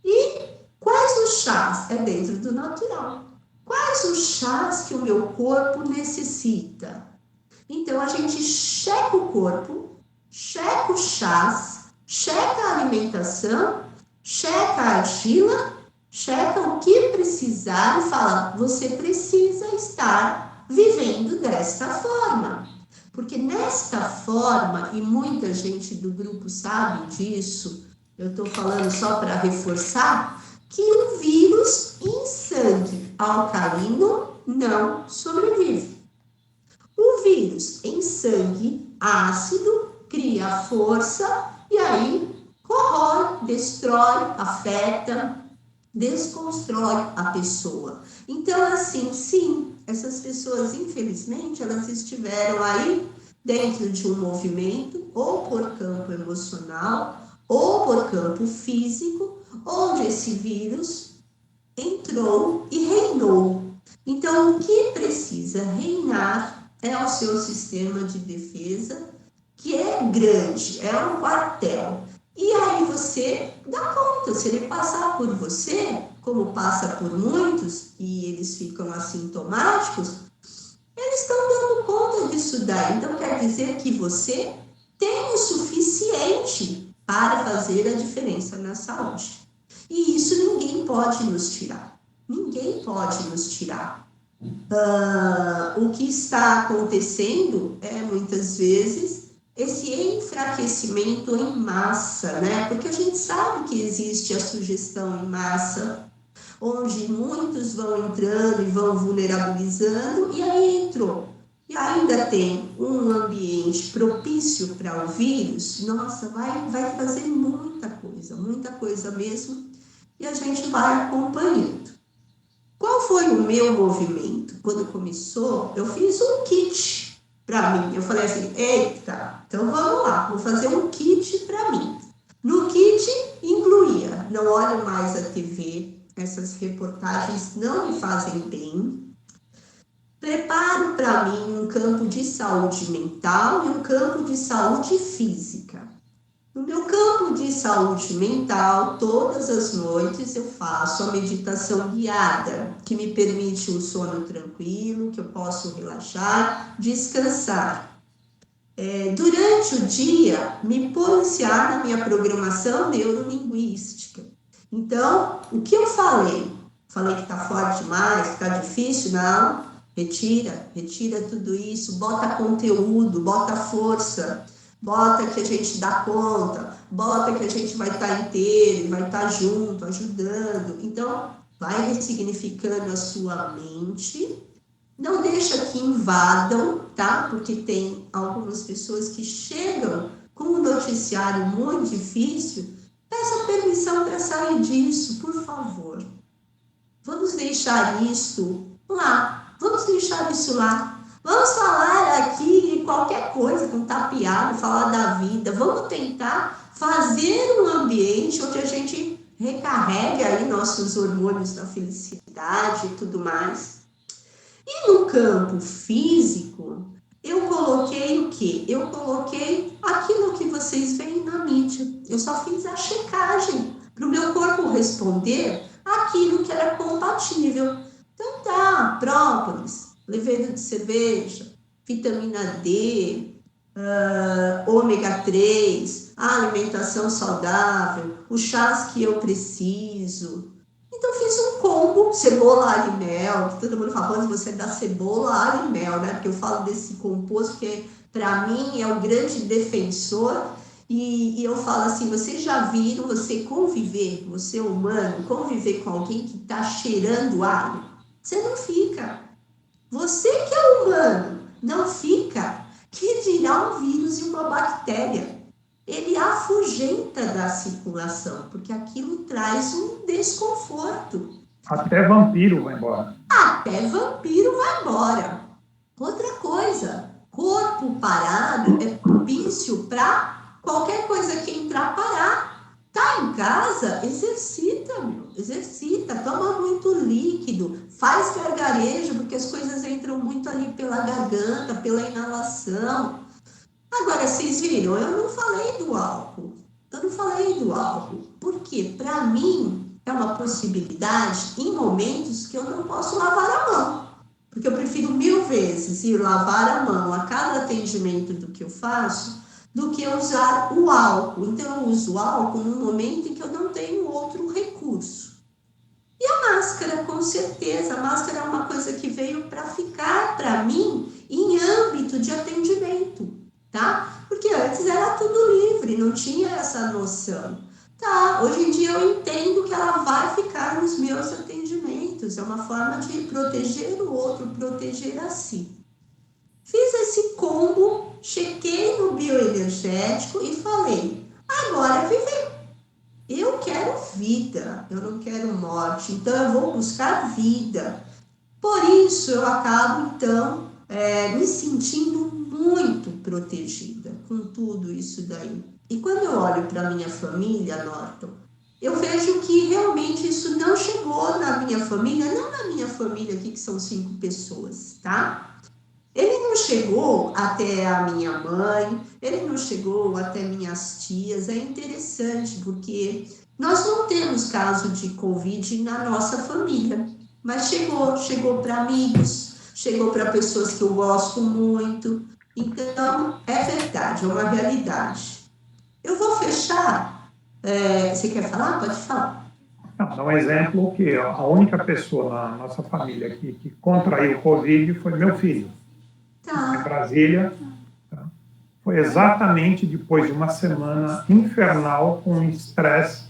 E quais os chás? É dentro do natural. Quais os chás que o meu corpo necessita? Então, a gente checa o corpo, checa os chás, checa a alimentação, checa a argila, checa o que precisar e fala, você precisa estar vivendo desta forma. Porque nesta forma, e muita gente do grupo sabe disso, eu estou falando só para reforçar, que o vírus em sangue alcalino não sobrevive. O vírus em sangue ácido cria força e aí corrói, destrói, afeta, desconstrói a pessoa. Então, assim, sim, essas pessoas, infelizmente, elas estiveram aí dentro de um movimento, ou por campo emocional, ou por campo físico, onde esse vírus entrou e reinou. Então, o que precisa reinar é o seu sistema de defesa, que é grande, é um quartel. E aí você dá conta, se ele passar por você, como passa por muitos, e eles ficam assintomáticos, eles estão dando conta disso daí. Então, quer dizer que você tem o suficiente para fazer a diferença na saúde. E isso ninguém pode nos tirar. Ninguém pode nos tirar. O que está acontecendo é, muitas vezes, esse enfraquecimento em massa, né? Porque a gente sabe que existe a sugestão em massa, onde muitos vão entrando e vão vulnerabilizando, e aí entrou. E ainda tem um ambiente propício para o vírus, nossa, vai fazer muita coisa mesmo, e a gente vai acompanhando. Qual foi o meu movimento? Quando começou, eu fiz um kit para mim. Eu falei assim, eita, então vamos lá, vou fazer um kit para mim. No kit incluía, não olho mais a TV, essas reportagens não me fazem bem. Preparo para mim um campo de saúde mental e um campo de saúde física. No meu campo de saúde mental, todas as noites eu faço a meditação guiada, que me permite um sono tranquilo, que eu posso relaxar, descansar. Durante o dia, me policiar na minha programação neurolinguística. Então, o que eu falei? Falei que está forte demais, que está difícil? Não, retira tudo isso, bota conteúdo, bota força. Bota que a gente dá conta, bota que a gente vai estar inteiro, vai estar junto, ajudando. Então, vai ressignificando a sua mente. Não deixa que invadam, tá? Porque tem algumas pessoas que chegam com um noticiário muito difícil. Peça permissão para sair disso, por favor. Vamos deixar isso lá. Vamos deixar isso lá. Vamos falar aqui de qualquer coisa, com tapeado, falar da vida. Vamos tentar fazer um ambiente onde a gente recarregue aí nossos hormônios da felicidade e tudo mais. E no campo físico, eu coloquei o quê? Eu coloquei aquilo que vocês veem na mídia. Eu só fiz a checagem para o meu corpo responder aquilo que era compatível. Então tá, própolis, levedo de cerveja, vitamina D, ômega 3, a alimentação saudável, os chás que eu preciso. Então fiz um combo, cebola, alho e mel, que todo mundo fala, mas você dá cebola, alho e mel, né? Porque eu falo desse composto que para mim é o grande defensor E eu falo assim, vocês já viram você conviver, você humano, conviver com alguém que está cheirando alho? Você não fica. Você que é humano, não fica. Que dirá um vírus e uma bactéria? Ele afugenta da circulação, porque aquilo traz um desconforto. Até vampiro vai embora. Até vampiro vai embora. Outra coisa, corpo parado é propício para qualquer coisa que entrar parar. Tá em casa, exercita, meu. Exercita, toma muito líquido, faz gargarejo, porque as coisas entram muito ali pela garganta, pela inalação. Agora, vocês viram, eu não falei do álcool. Por quê? Para mim, é uma possibilidade em momentos que eu não posso lavar a mão. Porque eu prefiro 1000 vezes ir lavar a mão a cada atendimento do que eu faço, do que usar o álcool. Então, eu uso o álcool no momento em que eu não tenho outro recurso. E a máscara, com certeza. A máscara é uma coisa que veio para ficar, para mim, em âmbito de atendimento, tá? Porque antes era tudo livre, não tinha essa noção. Tá, hoje em dia eu entendo que ela vai ficar nos meus atendimentos. É uma forma de proteger o outro, proteger a si. Fiz esse combo, chequei no bioenergético e falei, agora é viver. Eu quero vida, eu não quero morte, então eu vou buscar vida. Por isso eu acabo, então, me sentindo muito protegida com tudo isso daí. E quando eu olho para a minha família, Norton, eu vejo que realmente isso não chegou na minha família, não na minha família aqui, que são 5 pessoas, tá? Ele não chegou até a minha mãe, ele não chegou até minhas tias. É interessante, porque nós não temos caso de Covid na nossa família, mas chegou para amigos, chegou para pessoas que eu gosto muito. Então, é verdade, é uma realidade. Eu vou fechar. Você quer falar? Pode falar. Não, dá um exemplo que a única pessoa na nossa família que contraiu Covid foi meu filho. Em Brasília. Tá? Foi exatamente depois de uma semana infernal com um estresse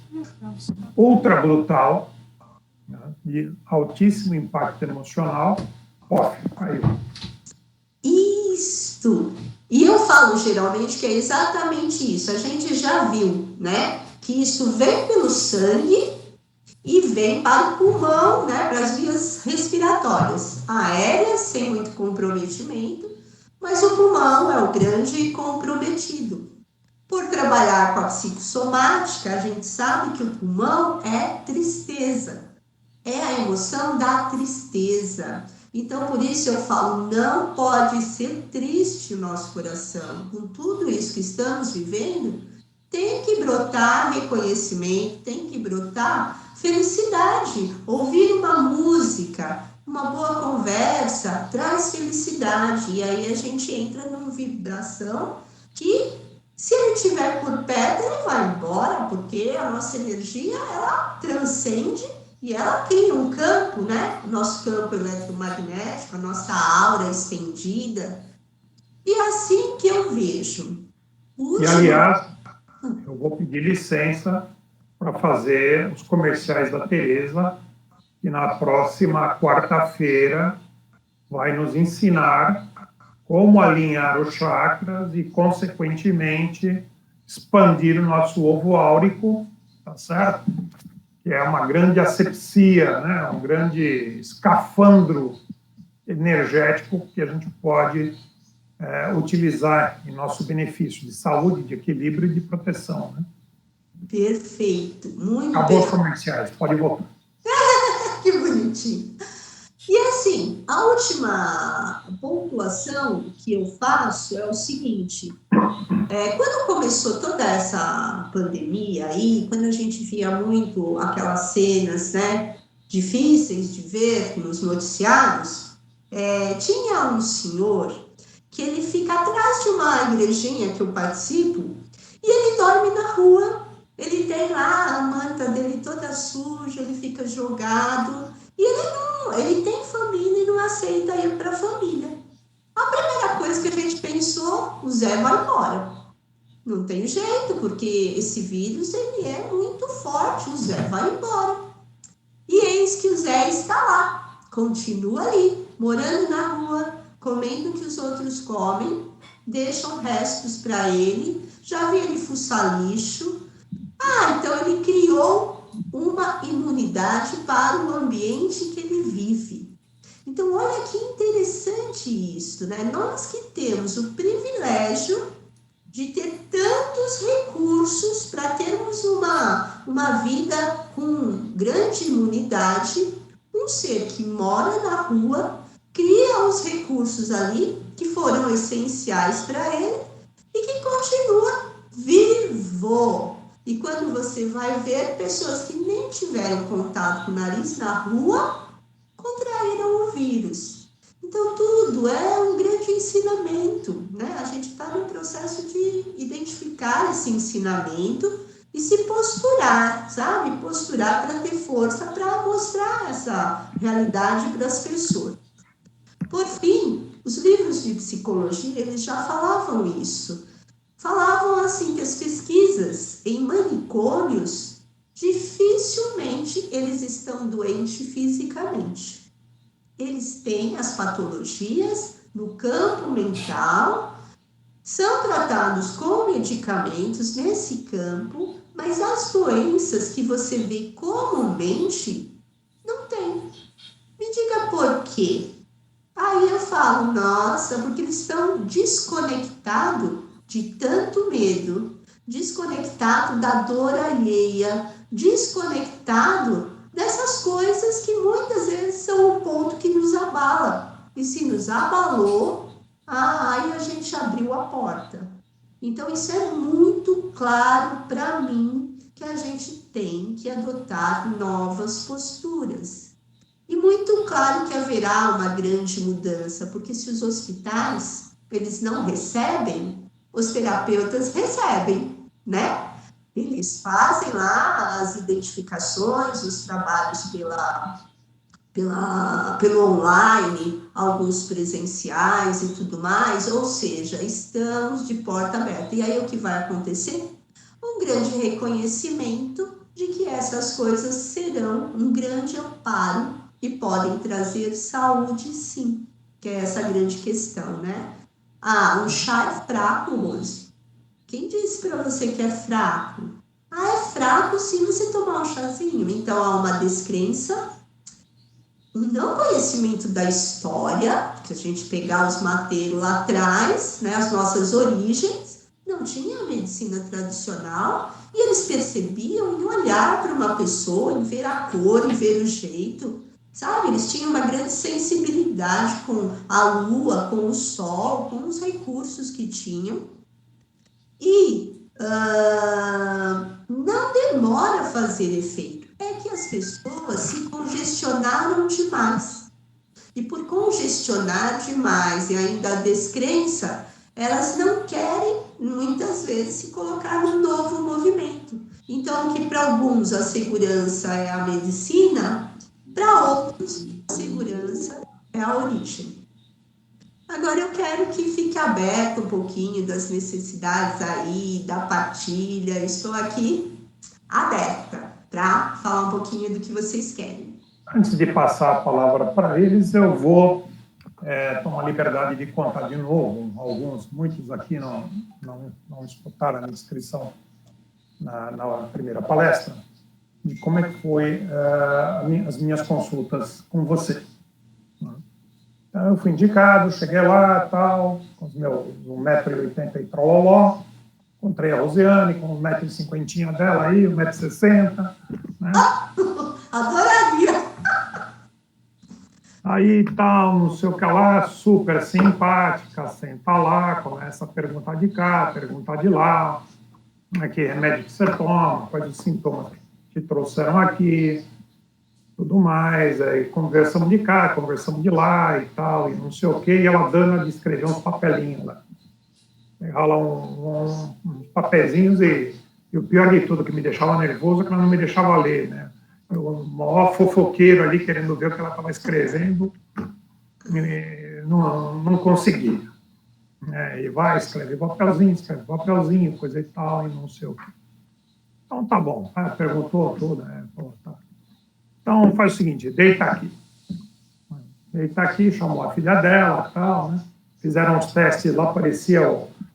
ultra brutal, né, de altíssimo impacto emocional. Caiu. Isto! E eu falo geralmente que é exatamente isso. A gente já viu, né? Que isso vem pelo sangue e vem para o pulmão, né? Para as vias respiratórias aéreas, sem muito comprometimento, mas o pulmão é o grande comprometido. Por trabalhar com a psicossomática, a gente sabe que o pulmão é tristeza, é a emoção da tristeza. Então, por isso eu falo, não pode ser triste o nosso coração. Com tudo isso que estamos vivendo, tem que brotar reconhecimento, tem que brotar felicidade. Ouvir uma música, uma boa conversa, traz felicidade. E aí a gente entra numa vibração que, se ele estiver por perto, ele vai embora, porque a nossa energia, ela transcende. E ela cria um campo, né? O nosso campo eletromagnético, a nossa aura estendida. E é assim que eu vejo. E, aliás, eu vou pedir licença para fazer os comerciais da Tereza, que na próxima quarta-feira vai nos ensinar como alinhar os chakras e, consequentemente, expandir o nosso ovo áurico, tá certo? Que é uma grande asepsia, né? Um grande escafandro energético que a gente pode utilizar em nosso benefício de saúde, de equilíbrio e de proteção. Né? Perfeito, muito Acabou os comerciais, pode voltar. Que bonitinho. E assim, a última pontuação que eu faço é o seguinte, quando começou toda essa pandemia aí, quando a gente via muito aquelas cenas, né, difíceis de ver nos noticiários, tinha um senhor que ele fica atrás de uma igrejinha que eu participo e ele dorme na rua, ele tem lá a manta dele toda suja, ele fica jogado e ele tem família e não aceita ir para a família. A primeira coisa que a gente pensou, o Zé vai embora. Não tem jeito, porque esse vírus, ele é muito forte, o Zé vai embora. E eis que o Zé está lá, continua ali, morando na rua, comendo o que os outros comem, deixam restos para ele, já vi ele fuçar lixo. Então ele criou uma imunidade para o ambiente que ele vive. Então, olha que interessante isso, né? Nós que temos o privilégio de ter tantos recursos para termos uma vida com grande imunidade, um ser que mora na rua, cria os recursos ali que foram essenciais para ele e que continua vivo. E quando você vai ver, pessoas que nem tiveram contato com o nariz na rua, contraíram o vírus. Então, tudo é um grande ensinamento, né? A gente está no processo de identificar esse ensinamento e se posturar, sabe? Posturar para ter força para mostrar essa realidade para as pessoas. Por fim, os livros de psicologia, eles já falavam isso. Falavam assim que as pesquisas em manicômios, dificilmente eles estão doentes fisicamente. Eles têm as patologias no campo mental, são tratados com medicamentos nesse campo, mas as doenças que você vê comumente, não tem. Me diga por quê? Aí eu falo, nossa, porque eles estão desconectados de tanto medo, desconectado da dor alheia, desconectado dessas coisas que muitas vezes são o ponto que nos abala. E se nos abalou, aí a gente abriu a porta. Então, isso é muito claro para mim, que a gente tem que adotar novas posturas. E muito claro que haverá uma grande mudança, porque se os hospitais, eles não recebem, os terapeutas recebem, né? Eles fazem lá as identificações, os trabalhos pelo online, alguns presenciais e tudo mais, ou seja, estamos de porta aberta. E aí o que vai acontecer? Um grande reconhecimento de que essas coisas serão um grande amparo e podem trazer saúde, sim, que é essa grande questão, né? Um chá é fraco, Rose. Quem disse para você que é fraco? É fraco se você tomar um chazinho. Então, há uma descrença, um não conhecimento da história, que a gente pegar os mateiros lá atrás, né, as nossas origens, não tinha medicina tradicional, e eles percebiam em olhar para uma pessoa, em ver a cor, em ver o jeito, sabe? Eles tinham uma grande sensibilidade com a lua, com o sol, com os recursos que tinham. E não demora a fazer efeito. É que as pessoas se congestionaram demais. E por congestionar demais e ainda a descrença, elas não querem, muitas vezes, se colocar num novo movimento. Então, que para alguns a segurança é a medicina, para outros a segurança é a origem. Agora eu quero que fique aberto um pouquinho das necessidades aí, da partilha. Estou aqui aberta para falar um pouquinho do que vocês querem. Antes de passar a palavra para eles, eu vou tomar a liberdade de contar de novo. Muitos aqui não escutaram a minha descrição na primeira palestra, de como é que foi as minhas consultas com você. Então, eu fui indicado, cheguei lá, tal, com os meus 1,80 m e trololó, encontrei a Rosiane com 1,50 m dela aí, 1,60 m, né? Adoraria! Aí tal, não sei o que lá, super simpática, senta lá, começa a perguntar de cá, perguntar de lá, que remédio que você toma, quais os sintomas que trouxeram aqui, tudo mais, aí conversamos de cá, conversamos de lá e tal, e não sei o quê, e ela dando de escrever uns papelinhos lá. Rola uns papezinhos e o pior de tudo, que me deixava nervoso, é que ela não me deixava ler, né? O maior fofoqueiro ali, querendo ver o que ela estava escrevendo, não conseguia. E vai, escreve papelzinho, coisa e tal, e não sei o quê. Então, tá bom. Perguntou tudo, né? Pô, tá. Então, faz o seguinte, deita aqui. Deita aqui, chamou a filha dela, tal, né? Fizeram os testes lá, parecia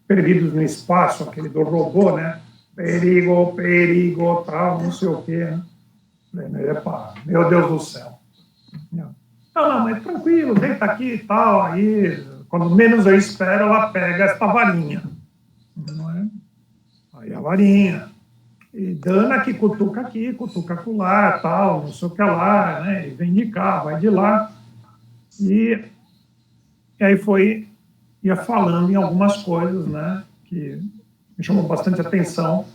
Perdidos no Espaço, aquele do robô, né? Perigo, tal, não sei o quê, né? Epa, meu Deus do céu. Não, mas tranquilo, deita aqui e tal, aí, quando menos eu espero, ela pega esta varinha. Não é? Aí a varinha. E dana que cutuca aqui, cutuca acolá, tal, não sei o que lá, né? E vem de cá, vai de lá. E aí ia falando em algumas coisas, né? Que me chamou bastante atenção,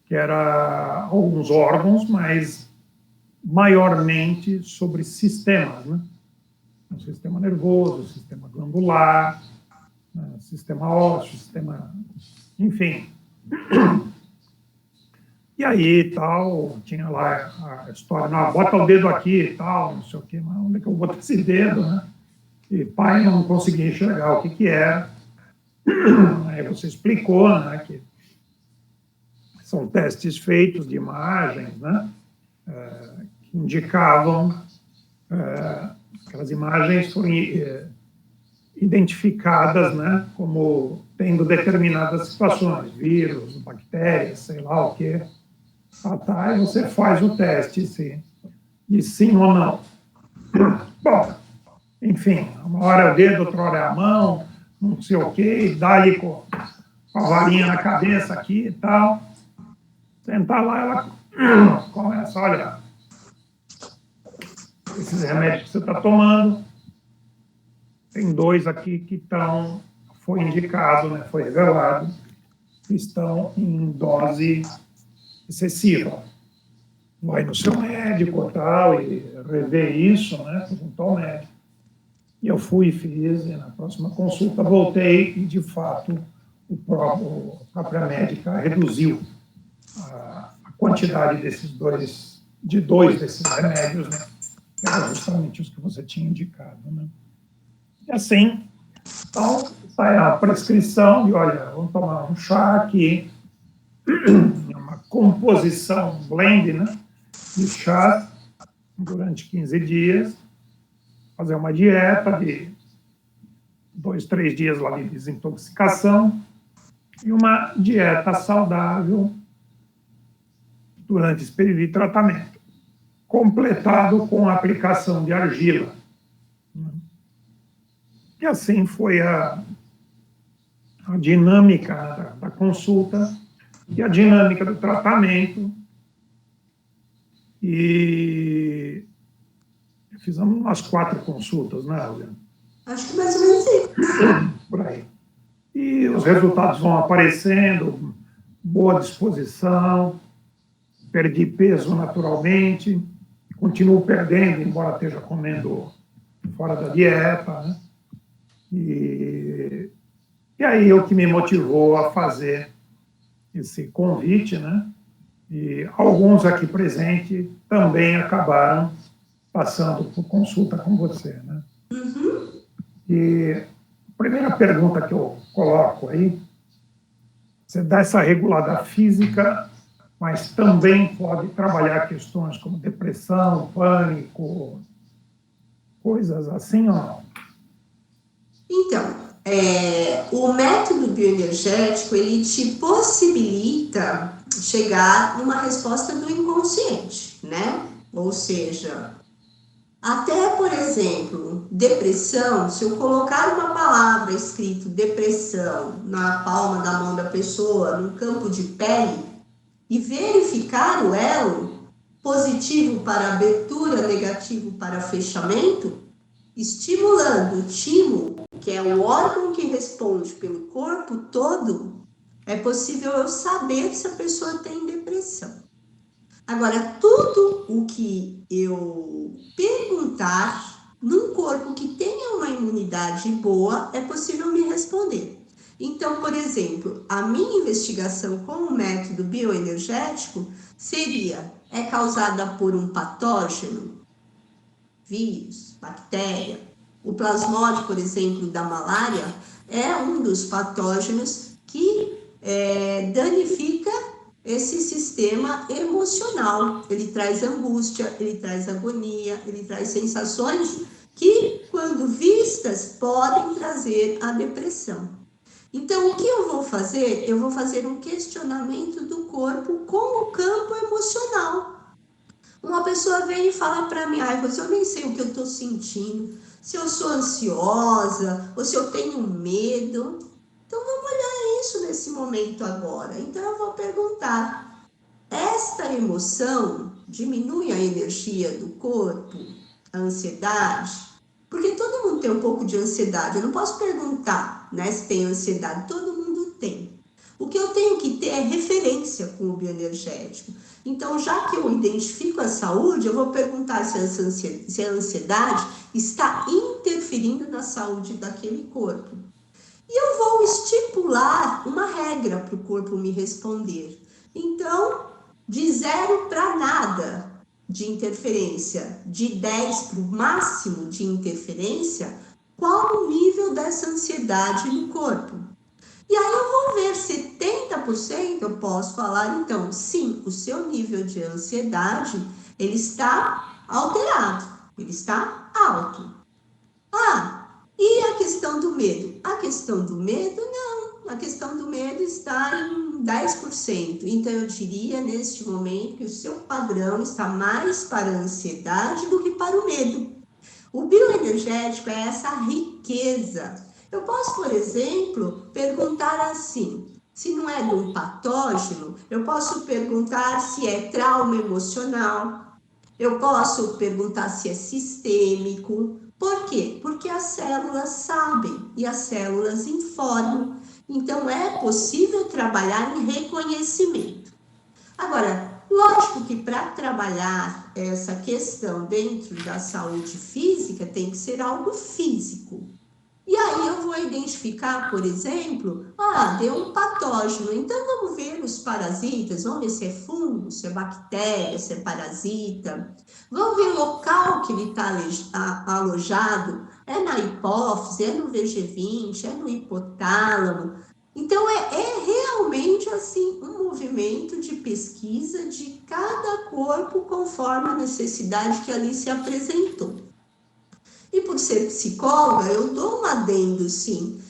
que era alguns órgãos, mas maiormente sobre sistemas, né? O sistema nervoso, o sistema glandular, né? Sistema ósseo, sistema... Enfim. E aí, tal, tinha lá a história, não, bota o dedo aqui e tal, não sei o quê, mas onde é que eu boto esse dedo, né? E pai não conseguia enxergar o que era. Aí você explicou, né, que são testes feitos de imagens, né, que indicavam, aquelas imagens foram identificadas, né, como tendo determinadas situações, vírus, bactérias, sei lá o quê. E você faz o teste, de sim ou não. Bom, enfim, uma hora é o dedo, outra hora é a mão, não sei o quê, e dá-lhe com a varinha na cabeça aqui e tal. Sentar lá, ela começa, olha, esses remédios que você está tomando, tem 2 aqui que foi indicado, né, foi revelado, que estão em dose excessiva. Vai no seu médico e tal, e rever isso, né, junto ao médico. E eu fui e fiz, e na próxima consulta voltei e, de fato, a própria médica reduziu a quantidade de dois desses remédios, né, que eram justamente os que você tinha indicado, né. E assim, então, sai a prescrição de, olha, vamos tomar um chá aqui, uma composição, um blend, né, de chá durante 15 dias, fazer uma dieta de 2, 3 dias lá de desintoxicação e uma dieta saudável durante esse período de tratamento, completado com a aplicação de argila. E assim foi a dinâmica da consulta e a dinâmica do tratamento. E fizemos umas 4 consultas, né, Juliana? Acho que mais ou menos isso. Por aí. E os resultados vão aparecendo, boa disposição, perdi peso naturalmente, continuo perdendo, embora esteja comendo fora da dieta, né? E aí o que me motivou a fazer esse convite, né? E alguns aqui presentes também acabaram passando por consulta com você, né? Uhum. E a primeira pergunta que eu coloco aí, você dá essa regulada física, mas também pode trabalhar questões como depressão, pânico, coisas assim ou não? Então, o método bioenergético, ele te possibilita chegar numa resposta do inconsciente, né? Ou seja, até, por exemplo, depressão, se eu colocar uma palavra escrito depressão na palma da mão da pessoa, no campo de pele, e verificar o elo, positivo para abertura, negativo para fechamento, estimulando o timo, que é o órgão que responde pelo corpo todo, é possível eu saber se a pessoa tem depressão. Agora, tudo o que eu perguntar num corpo que tenha uma imunidade boa, é possível me responder. Então, por exemplo, a minha investigação com o método bioenergético seria, é causada por um patógeno? Vírus, bactéria? O plasmódio, por exemplo, da malária, é um dos patógenos que danifica esse sistema emocional. Ele traz angústia, ele traz agonia, ele traz sensações que, quando vistas, podem trazer a depressão. Então, o que eu vou fazer? Eu vou fazer um questionamento do corpo com o campo emocional. Uma pessoa vem e fala para mim, eu nem sei o que eu estou sentindo, se eu sou ansiosa ou se eu tenho medo. Então, vamos olhar isso nesse momento agora. Então, eu vou perguntar, esta emoção diminui a energia do corpo, a ansiedade? Porque todo mundo tem um pouco de ansiedade. Eu não posso perguntar, né, se tem ansiedade. Todo mundo tem. O que eu tenho que ter é referência com o bioenergético. Então, já que eu identifico a saúde, eu vou perguntar se a ansiedade está interferindo na saúde daquele corpo. E eu vou estipular uma regra para o corpo me responder. Então, de 0 para nada de interferência, de 10 para o máximo de interferência, qual o nível dessa ansiedade no corpo? E aí eu vou ver 70%, eu posso falar, então, sim, o seu nível de ansiedade, ele está alterado, ele está alto. E a questão do medo? A questão do medo, não. A questão do medo está em 10%. Então, eu diria, neste momento, que o seu padrão está mais para a ansiedade do que para o medo. O bioenergético é essa riqueza. Eu posso, por exemplo, perguntar assim, se não é de um patógeno, eu posso perguntar se é trauma emocional, eu posso perguntar se é sistêmico. Por quê? Porque as células sabem e as células informam. Então, é possível trabalhar em reconhecimento. Agora, lógico que para trabalhar essa questão dentro da saúde física, tem que ser algo físico. E aí eu vou identificar, por exemplo, deu um patógeno, então vamos ver os parasitas, vamos ver se é fungo, se é bactéria, se é parasita. Vamos ver o local que ele está alojado, é na hipófise, é no VG20, é no hipotálamo. Então, é realmente assim um movimento de pesquisa de cada corpo conforme a necessidade que ali se apresentou. E por ser psicóloga, eu dou um adendo, sim.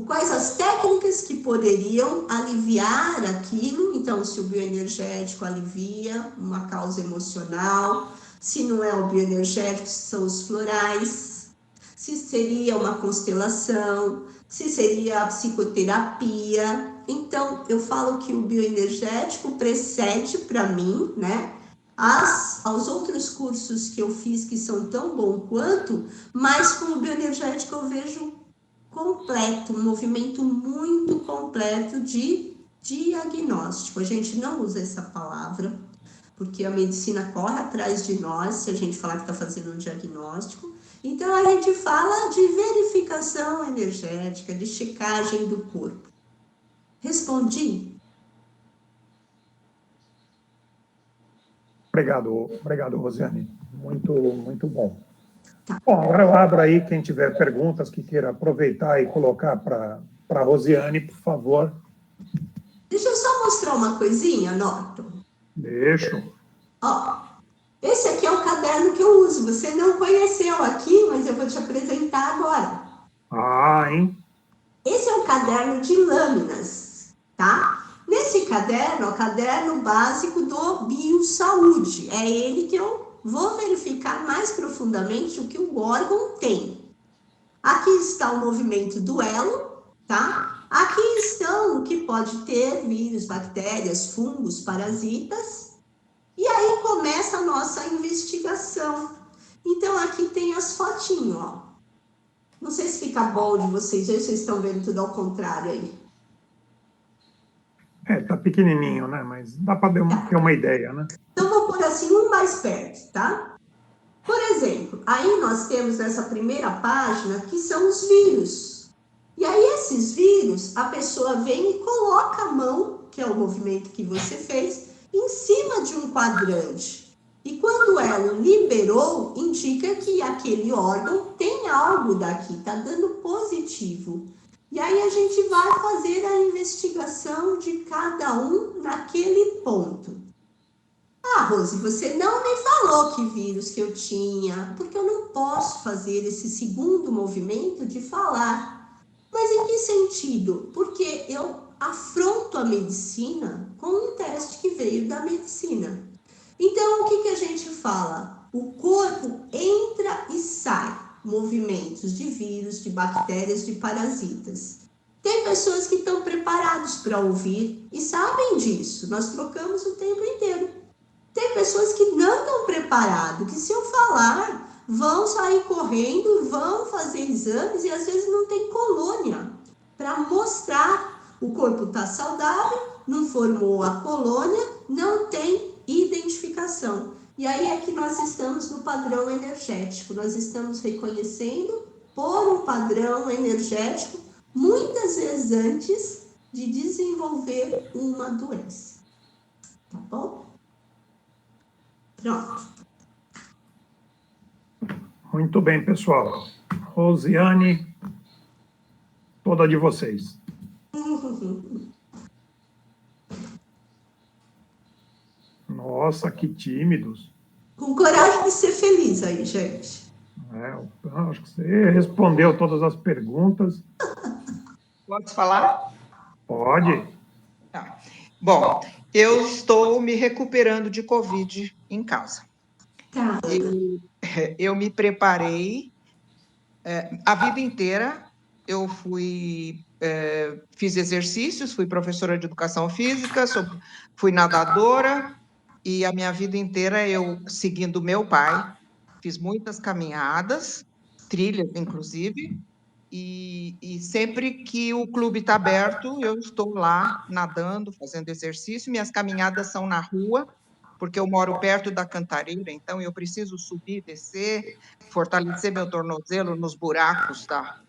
Quais as técnicas que poderiam aliviar aquilo? Então, se o bioenergético alivia uma causa emocional, se não é o bioenergético, são os florais, se seria uma constelação, se seria a psicoterapia. Então, eu falo que o bioenergético precede para mim, né? Aos outros cursos que eu fiz, que são tão bom quanto, mas com o bioenergético eu vejo completo, um movimento muito completo de diagnóstico. A gente não usa essa palavra, porque a medicina corre atrás de nós, se a gente falar que está fazendo um diagnóstico. Então, a gente fala de verificação energética, de checagem do corpo. Respondi? Obrigado, Rosiane. Muito bom. Bom, agora eu abro aí, quem tiver perguntas que queira aproveitar e colocar para a Rosiane, por favor. Deixa eu só mostrar uma coisinha, Norton. Deixa. Esse aqui é o caderno que eu uso. Você não conheceu aqui, mas eu vou te apresentar agora. Hein? Esse é um caderno de lâminas, tá? Nesse caderno, é o caderno básico do Biosaúde. É ele que eu vou verificar mais profundamente o que o órgão tem. Aqui está o movimento do elo, tá? Aqui estão o que pode ter vírus, bactérias, fungos, parasitas. E aí começa a nossa investigação. Então, aqui tem as fotinhos, ó. Não sei se fica bom de vocês verem, vocês estão vendo tudo ao contrário aí. Tá pequenininho, né? Mas dá para ter uma ideia, né? Então, vou pôr assim um mais perto, tá? Por exemplo, aí nós temos nessa primeira página que são os vírus. E aí esses vírus, a pessoa vem e coloca a mão, que é o movimento que você fez, em cima de um quadrante. E quando ela liberou, indica que aquele órgão tem algo daqui, tá dando positivo. E aí a gente vai fazer a investigação de cada um naquele ponto. Ah, Rose, você não me falou que vírus que eu tinha, porque eu não posso fazer esse segundo movimento de falar. Mas em que sentido? Porque eu afronto a medicina com um teste que veio da medicina. Então, o que a gente fala? O corpo entra e sai, movimentos de vírus, de bactérias, de parasitas. Tem pessoas que estão preparados para ouvir e sabem disso, nós trocamos o tempo inteiro. Tem pessoas que não estão preparadas, que se eu falar, vão sair correndo, vão fazer exames e às vezes não tem colônia para mostrar. O corpo está saudável, não formou a colônia, não tem identificação. E aí é que nós estamos no padrão energético, nós estamos reconhecendo por um padrão energético, muitas vezes antes de desenvolver uma doença. Tá bom? Pronto. Muito bem, pessoal. Rosiane, toda de vocês. Nossa, que tímidos. Com coragem de ser feliz aí, gente. Acho que você respondeu todas as perguntas. Posso falar? Pode. Tá. Bom, eu estou me recuperando de Covid em casa. Tá. Eu me preparei a vida inteira. Eu fiz exercícios, fui professora de educação física, fui nadadora, e a minha vida inteira eu, seguindo meu pai, fiz muitas caminhadas, trilhas, inclusive, e sempre que o clube está aberto, eu estou lá nadando, fazendo exercício. Minhas caminhadas são na rua, porque eu moro perto da cantareira, então eu preciso subir, descer, fortalecer meu tornozelo nos buracos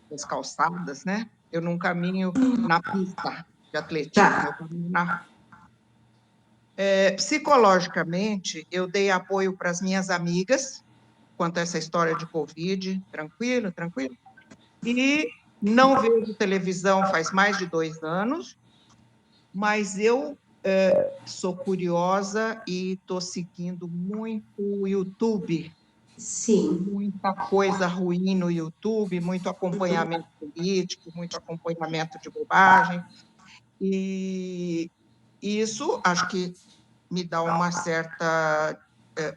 das calçadas, né? Eu não caminho na pista de atletismo, eu caminho na rua. Psicologicamente, eu dei apoio para as minhas amigas quanto a essa história de Covid, tranquilo, tranquilo. E não vejo televisão faz mais de 2 anos, mas eu sou curiosa e estou seguindo muito o YouTube. Sim. Muita coisa ruim no YouTube, muito acompanhamento político, muito acompanhamento de bobagem. E isso, acho que me dá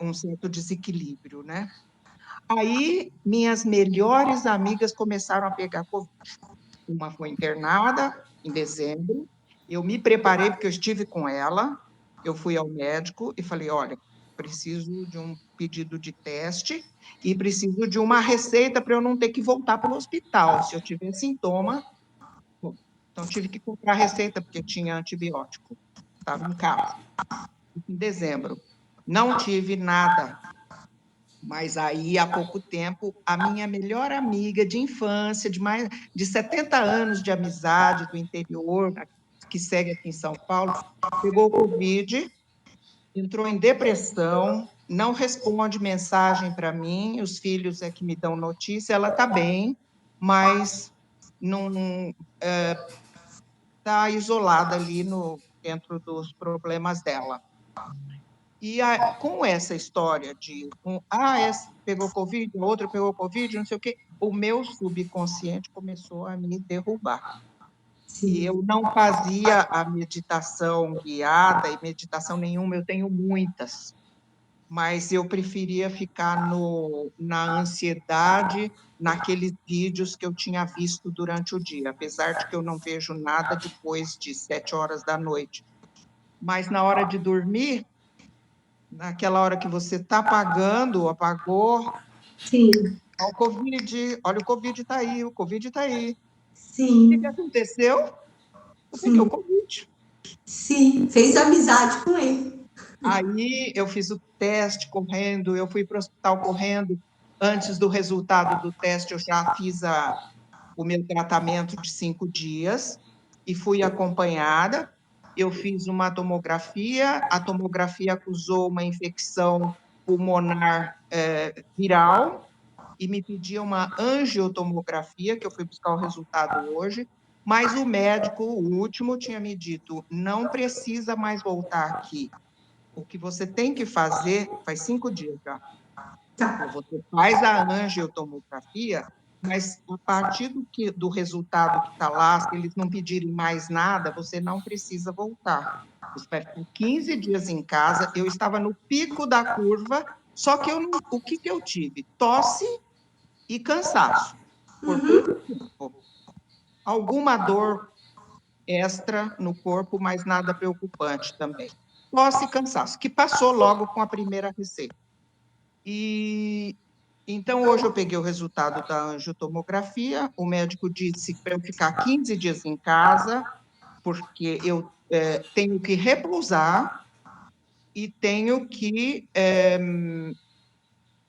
um certo desequilíbrio, né? Aí, minhas melhores amigas começaram a pegar Covid. Uma foi internada em dezembro, eu me preparei porque eu estive com ela, eu fui ao médico e falei, olha, preciso de um pedido de teste e preciso de uma receita para eu não ter que voltar para o hospital. Se eu tiver sintoma, então tive que comprar receita porque tinha antibiótico, estava em casa. Em dezembro, não tive nada. Mas aí, há pouco tempo, a minha melhor amiga de infância, de 70 anos de amizade do interior, que segue aqui em São Paulo, pegou Covid, entrou em depressão, não responde mensagem para mim, os filhos é que me dão notícia, ela está bem, mas não está isolada ali dentro dos problemas dela. E com essa história de esse pegou Covid, o outro pegou Covid, não sei o quê, o meu subconsciente começou a me derrubar. Sim. E eu não fazia a meditação guiada, e meditação nenhuma, eu tenho muitas, mas eu preferia ficar na ansiedade, naqueles vídeos que eu tinha visto durante o dia, apesar de que eu não vejo nada depois de 7 horas da noite. Mas na hora de dormir, naquela hora que você está apagou, Sim. olha o Covid está aí, o Covid está aí. Sim. O que aconteceu? Eu peguei o Covid. Sim, fez amizade com ele. Aí eu fiz o teste correndo, eu fui para o hospital correndo. Antes do resultado do teste, eu já fiz o meu tratamento de 5 dias e fui acompanhada. Eu fiz uma tomografia, a tomografia acusou uma infecção pulmonar viral e me pedia uma angiotomografia, que eu fui buscar o resultado hoje. Mas o médico, o último, tinha me dito, não precisa mais voltar aqui. O que você tem que fazer, faz 5 dias já, Tá. você faz a angiotomografia, mas a partir do resultado que está lá, se eles não pedirem mais nada, você não precisa voltar. Você vai ficar 15 dias em casa. Eu estava no pico da curva, só que o que eu tive? Tosse e cansaço. Por todo o corpo. Alguma dor extra no corpo, mas nada preocupante também. Tosse e cansaço, que passou logo com a primeira receita. E então, hoje eu peguei o resultado da angiotomografia, o médico disse para eu ficar 15 dias em casa, porque eu tenho que repousar e tenho que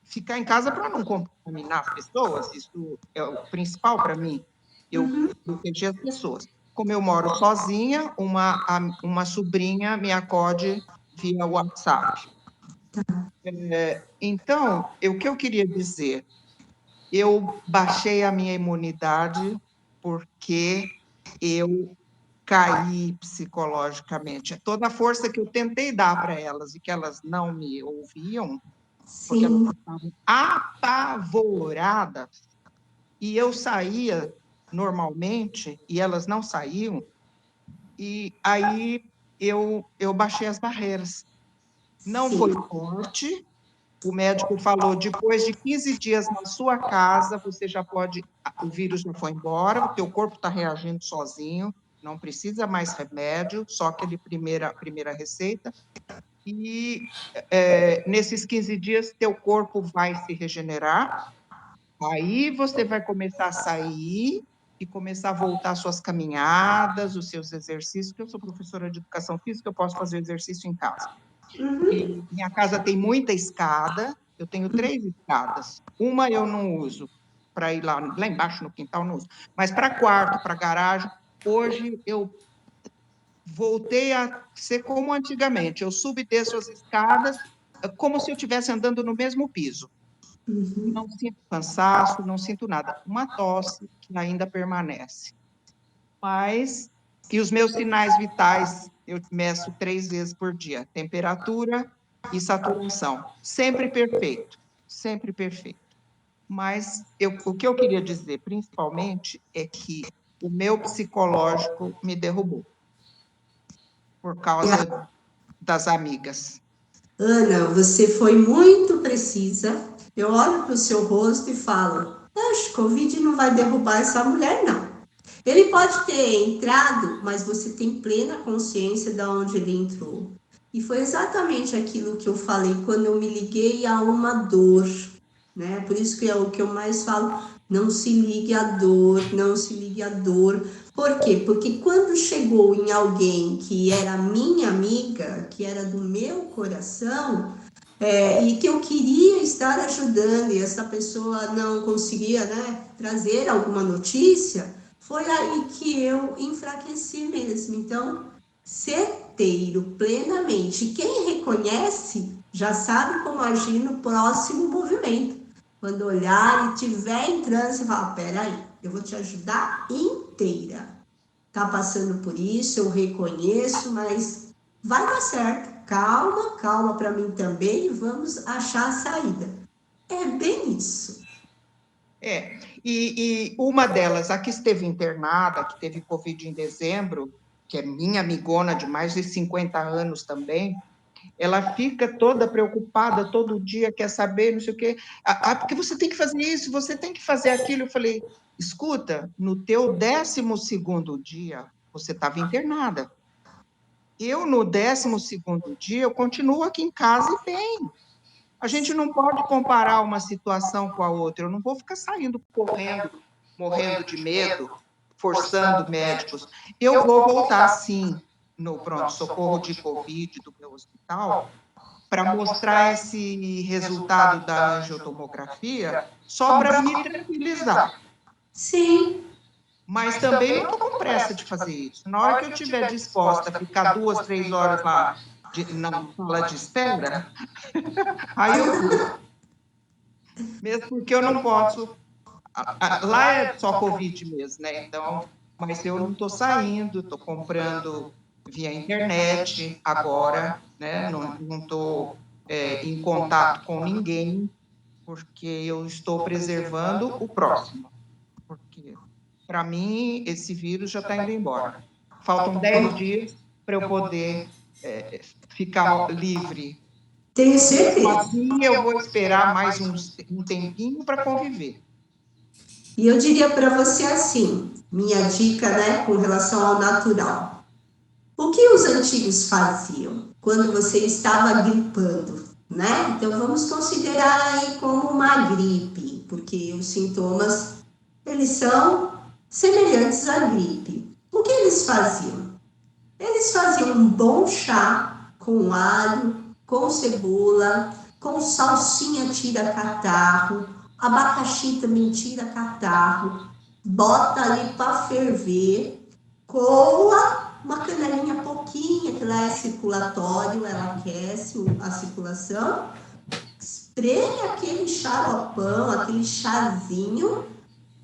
ficar em casa para não contaminar as pessoas, isso é o principal para mim, eu proteger as pessoas. Como eu moro sozinha, uma sobrinha me acode via WhatsApp. Então, o que eu queria dizer? Eu baixei a minha imunidade porque eu caí psicologicamente. Toda a força que eu tentei dar para elas e que elas não me ouviam, porque elas Sim. estavam apavoradas, e eu saía normalmente e elas não saíam, e aí eu baixei as barreiras. Não Sim. foi forte. O médico falou, depois de 15 dias na sua casa, você já pode, o vírus já foi embora, o teu corpo está reagindo sozinho, não precisa mais remédio, só aquele primeira receita, e nesses 15 dias, teu corpo vai se regenerar, aí você vai começar a sair e começar a voltar às suas caminhadas, os seus exercícios, porque eu sou professora de educação física, eu posso fazer exercício em casa. E minha casa tem muita escada, eu tenho 3 escadas. Uma eu não uso para ir lá embaixo no quintal, não uso. Mas para quarto, para garagem, hoje eu voltei a ser como antigamente. Eu subo e desço as escadas como se eu estivesse andando no mesmo piso. Não sinto cansaço, não sinto nada. Uma tosse que ainda permanece. Mas, e os meus sinais vitais, eu meço 3 vezes por dia, temperatura e saturação. Sempre perfeito, sempre perfeito. Mas o que eu queria dizer, principalmente, é que o meu psicológico me derrubou, por causa das amigas. Ana, você foi muito precisa. Eu olho para o seu rosto e falo: acho que Covid não vai derrubar essa mulher, não. Ele pode ter entrado, mas você tem plena consciência de onde ele entrou. E foi exatamente aquilo que eu falei quando eu me liguei a uma dor, né? Por isso que é o que eu mais falo: não se ligue à dor, não se ligue à dor. Por quê? Porque quando chegou em alguém que era minha amiga, que era do meu coração, e que eu queria estar ajudando, e essa pessoa não conseguia, né, trazer alguma notícia, foi aí que eu enfraqueci mesmo. Então, certeiro, plenamente. Quem reconhece já sabe como agir no próximo movimento. Quando olhar e tiver entrando, você fala: peraí, eu vou te ajudar inteira. Tá passando por isso, eu reconheço, mas vai dar certo. Calma, calma para mim também e vamos achar a saída. É bem isso. E uma delas, a que esteve internada, que teve Covid em dezembro, que é minha amigona de mais de 50 anos também, ela fica toda preocupada, todo dia quer saber, não sei o quê. Porque você tem que fazer isso, você tem que fazer aquilo. Eu falei, escuta, no teu 12º dia, você estava internada. Eu, no 12º dia, eu continuo aqui em casa e bem. A gente não pode comparar uma situação com a outra. Eu não vou ficar saindo correndo, morrendo de medo, forçando médicos. Eu vou voltar, sim, no pronto-socorro de Covid do meu hospital, para mostrar esse resultado da angiotomografia, só para me tranquilizar. Sim. Mas também não estou com pressa de fazer isso. Na hora que eu estiver disposta a ficar 2, 3 horas lá na sala de espera, aí eu vou. Mesmo porque eu não posso. Lá é só Covid mesmo, né? Então, mas eu não estou saindo, estou comprando via internet agora, né? Não estou em contato com ninguém, porque eu estou preservando o próximo. Porque, para mim, esse vírus já está indo embora. Faltam 10 dias para eu poder ficar livre. Tenho certeza. Assim, eu vou esperar mais um tempinho para conviver. E eu diria para você assim, minha dica, né, com relação ao natural. O que os antigos faziam quando você estava gripando, né? Então vamos considerar aí como uma gripe, porque os sintomas, eles são semelhantes à gripe. O que eles faziam? Eles faziam um bom chá com alho, com cebola, com salsinha tira catarro, abacaxi também tira catarro, bota ali para ferver, coa uma canelinha pouquinho, que lá é circulatório, ela aquece a circulação, espreme aquele xaropão, aquele chazinho.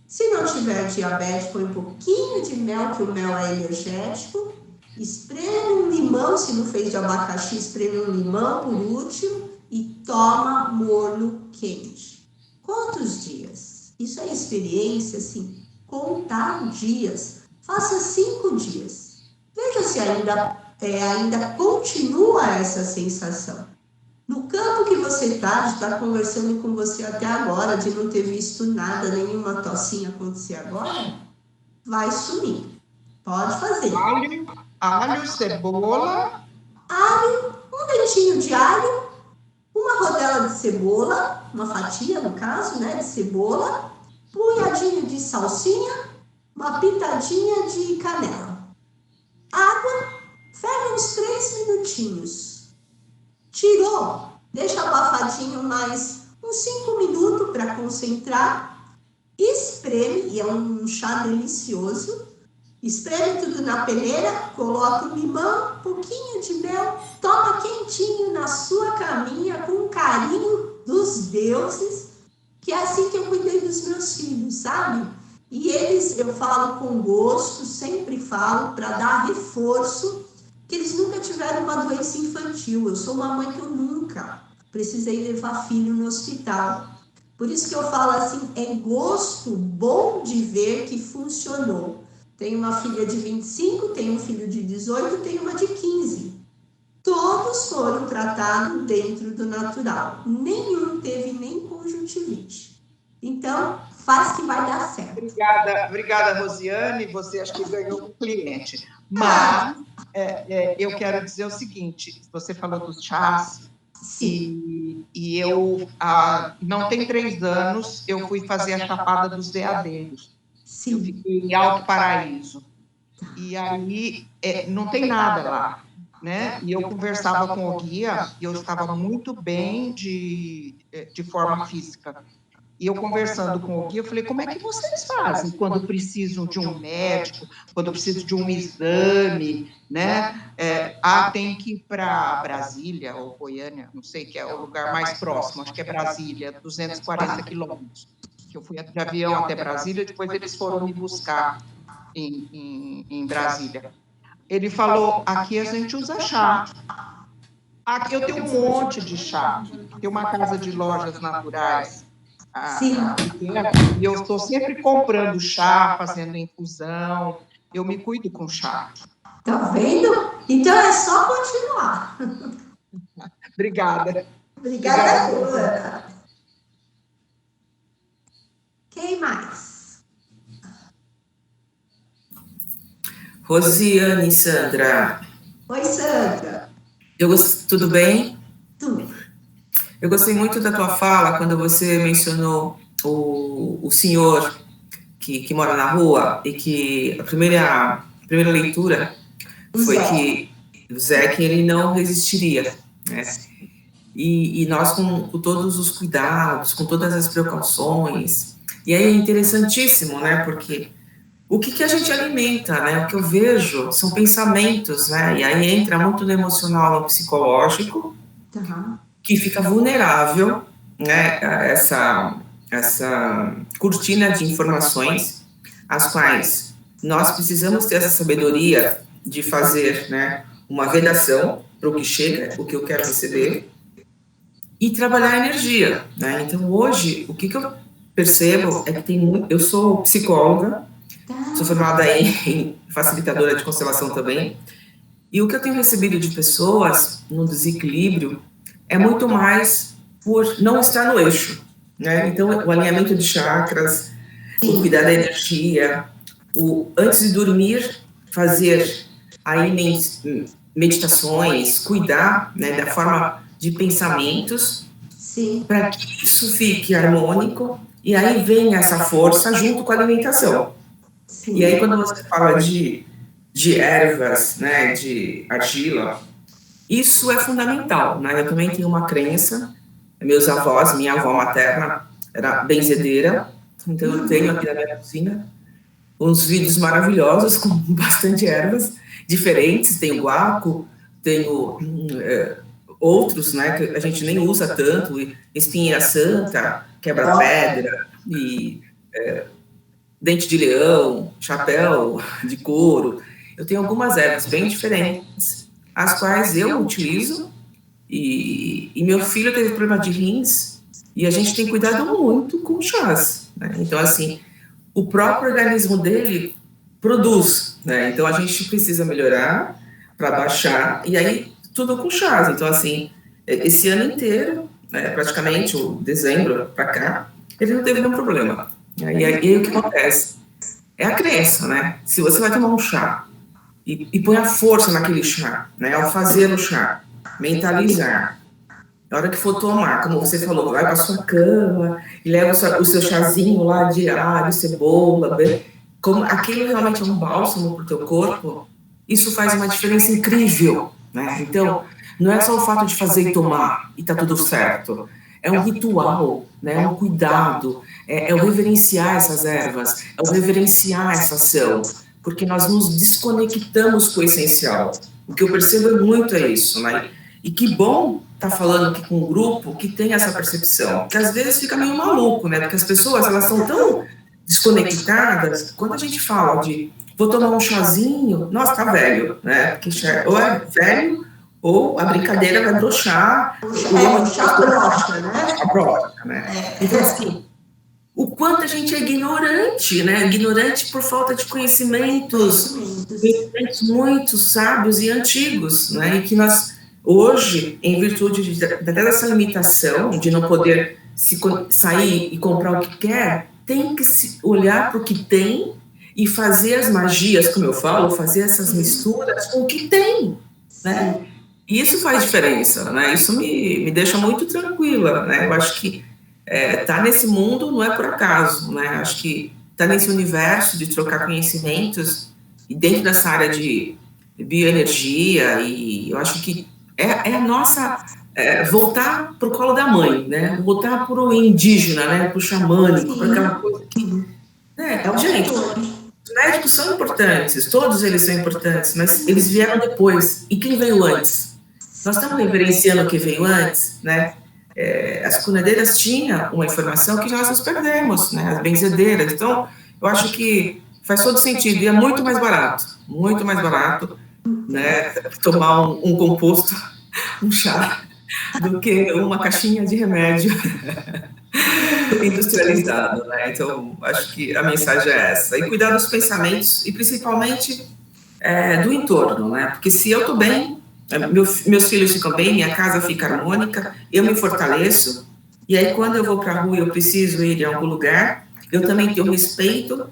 Se não tiver diabetes, põe um pouquinho de mel, que o mel é energético. Espreme um limão, se não fez de abacaxi, espreme um limão por último e toma morno quente. Quantos dias? Isso é experiência, assim, contar dias. Faça 5 dias. Veja se ainda continua essa sensação. No campo que você está, de estar conversando com você até agora, de não ter visto nada, nenhuma tocinha acontecer agora, vai sumir. Pode fazer. Alho, cebola. Alho, um dentinho de alho, uma rodela de cebola, uma fatia, no caso, né, de cebola, um punhadinho de salsinha, uma pitadinha de canela. Água, ferve uns 3 minutinhos. Tirou, deixa abafadinho mais uns 5 minutos para concentrar, espreme, e é um chá delicioso, espreme tudo na peneira, coloca um limão, um pouquinho de mel, toma quentinho na sua caminha, com carinho dos deuses, que é assim que eu cuidei dos meus filhos, sabe? E eles, eu falo com gosto, sempre falo, para dar reforço, que eles nunca tiveram uma doença infantil. Eu sou uma mãe que eu nunca precisei levar filho no hospital. Por isso que eu falo assim, é gosto bom de ver que funcionou. Tenho uma filha de 25, tenho um filho de 18, tenho uma de 15. Todos foram tratados dentro do natural. Nenhum teve nem conjuntivite. Então, faz que vai dar certo. Obrigada, Rosiane. Você acho que ganhou um cliente. Mas eu quero dizer o seguinte: você falou dos chás, e eu, não tem 3 anos, eu fui fazer a Chapada dos Veadeiros. Eu fiquei em Alto Paraíso. E aí não tem nada lá, né? E eu conversava com o guia e eu estava muito bem de forma física. E eu conversando com o guia, eu falei, como é que vocês fazem quando precisam de um médico, quando precisam de um exame, né? Tem que ir para Brasília ou Goiânia, não sei, que é o lugar mais próximo, acho que é Brasília, 240 quilômetros. Que eu fui de avião até Brasília, depois eles foram me buscar em Brasília. Ele falou, aqui a gente usa chá. Aqui eu tenho um monte de chá. Tem uma casa de lojas naturais. E eu estou sempre comprando chá, fazendo infusão. Eu me cuido com chá. Tá vendo? Então é só continuar. Obrigada. Obrigada, Ana. Quem mais? Rosiane, Sandra. Oi, Sandra. Tudo bem? Tudo. Eu gostei muito da tua fala quando você mencionou o senhor que mora na rua e que a primeira leitura foi que o Zé, que ele não resistiria, né? E nós com todos os cuidados, com todas as precauções. E aí é interessantíssimo, né? Porque o que a gente alimenta, né? O que eu vejo são pensamentos, né? E aí entra muito no emocional, no psicológico, que fica vulnerável, né? A essa cortina de informações, as quais nós precisamos ter essa sabedoria de fazer, né, uma vedação para o que chega, o que eu quero receber, e trabalhar a energia, né? Então, hoje, o que eu percebo é que eu sou psicóloga, sou formada em facilitadora de constelação também, e o que eu tenho recebido de pessoas no desequilíbrio é muito mais por não estar no eixo, né? Então, o alinhamento de chakras, o cuidar da energia, antes de dormir, fazer aí meditações, cuidar, né, da forma de pensamentos, para que isso fique harmônico, e aí vem essa força junto com a alimentação. Sim. E aí, quando você fala de ervas, né, de argila, isso é fundamental, né? Eu também tenho uma crença, minha avó materna era benzedeira, então eu tenho aqui na minha cozinha uns vídeos maravilhosos com bastante ervas diferentes, tenho guaco, tenho outros, né, que a gente nem usa tanto, espinheira santa, quebra-pedra, e dente de leão, chapéu de couro. Eu tenho algumas ervas bem diferentes, as quais eu utilizo, e meu filho teve problema de rins, e a gente tem cuidado muito com chás, né? Então, assim, o próprio organismo dele produz, né? Então, a gente precisa melhorar para baixar, e aí tudo com chás. Então, assim, esse ano inteiro, né, praticamente, o dezembro para cá, ele não teve nenhum problema. E aí o que acontece? É a crença, né? Se você vai tomar um chá e põe a força naquele chá, né, ao fazer o chá, mentalizar, na hora que for tomar, como você falou, vai para sua cama e leva o seu chazinho lá de alho, cebola, como aquilo realmente é um bálsamo para o teu corpo, isso faz uma diferença incrível, né? Então, não é só o fato de fazer e tomar e tá tudo certo. É um ritual, né? É um cuidado, é o reverenciar essas ervas, é o reverenciar essa ação, porque nós nos desconectamos com o essencial. O que eu percebo muito é isso, né? E que bom estar falando aqui com um grupo que tem essa percepção, que às vezes fica meio maluco, né? Porque as pessoas, elas são tão desconectadas, quando a gente fala de vou tomar um chazinho, nossa, tá velho, né? Porque ou é velho, ou a brincadeira vai broxar, ou o chá broxa, né? A broxa, né? Então, assim, o quanto a gente é ignorante, né? Ignorante por falta de conhecimentos muito sábios e antigos, né? E que nós, hoje, em virtude dessa limitação, de não poder sair e comprar o que quer, tem que se olhar para o que tem e fazer as magias, como eu falo, fazer essas misturas com o que tem, né? E isso faz diferença, né? Isso me deixa muito tranquila, né? Eu acho que tá nesse mundo não é por acaso, né? Acho que tá nesse universo de trocar conhecimentos e dentro dessa área de bioenergia, e eu acho que é a nossa voltar pro colo da mãe, né? Voltar pro indígena, né? Pro xamânico, para aquela coisa que, né? Gente, os médicos são importantes, todos eles são importantes, mas eles vieram depois. E quem veio antes? Nós estamos reverenciando o que veio antes, né? As cunedeiras tinham uma informação que nós nos perdemos, né? As benzedeiras. Então, eu acho que faz todo sentido e é muito mais barato, né? Tomar um composto, um chá, do que uma caixinha de remédio industrializado, né? Então, acho que a mensagem é essa. E cuidar dos pensamentos e, principalmente, do entorno, né? Porque se eu estou bem, meus filhos ficam bem, minha casa fica harmônica, eu me fortaleço, e aí quando eu vou para a rua e eu preciso ir em algum lugar, eu também tenho respeito,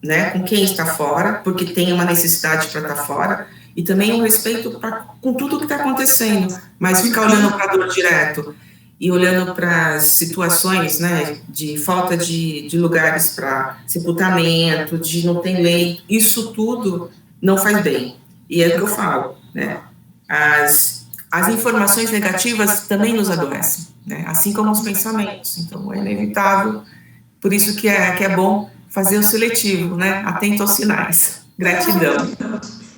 né, com quem está fora, porque tem uma necessidade para estar fora, e também um respeito com tudo o que está acontecendo, mas ficar olhando para a dor direto, e olhando para as situações, né, de falta de lugares para sepultamento, de não ter leito, isso tudo não faz bem, e é o que eu falo, né? As informações negativas também nos adoecem, né? Assim como os pensamentos. Então, é inevitável. Por isso que é bom fazer o seletivo, né? Atento aos sinais. Gratidão.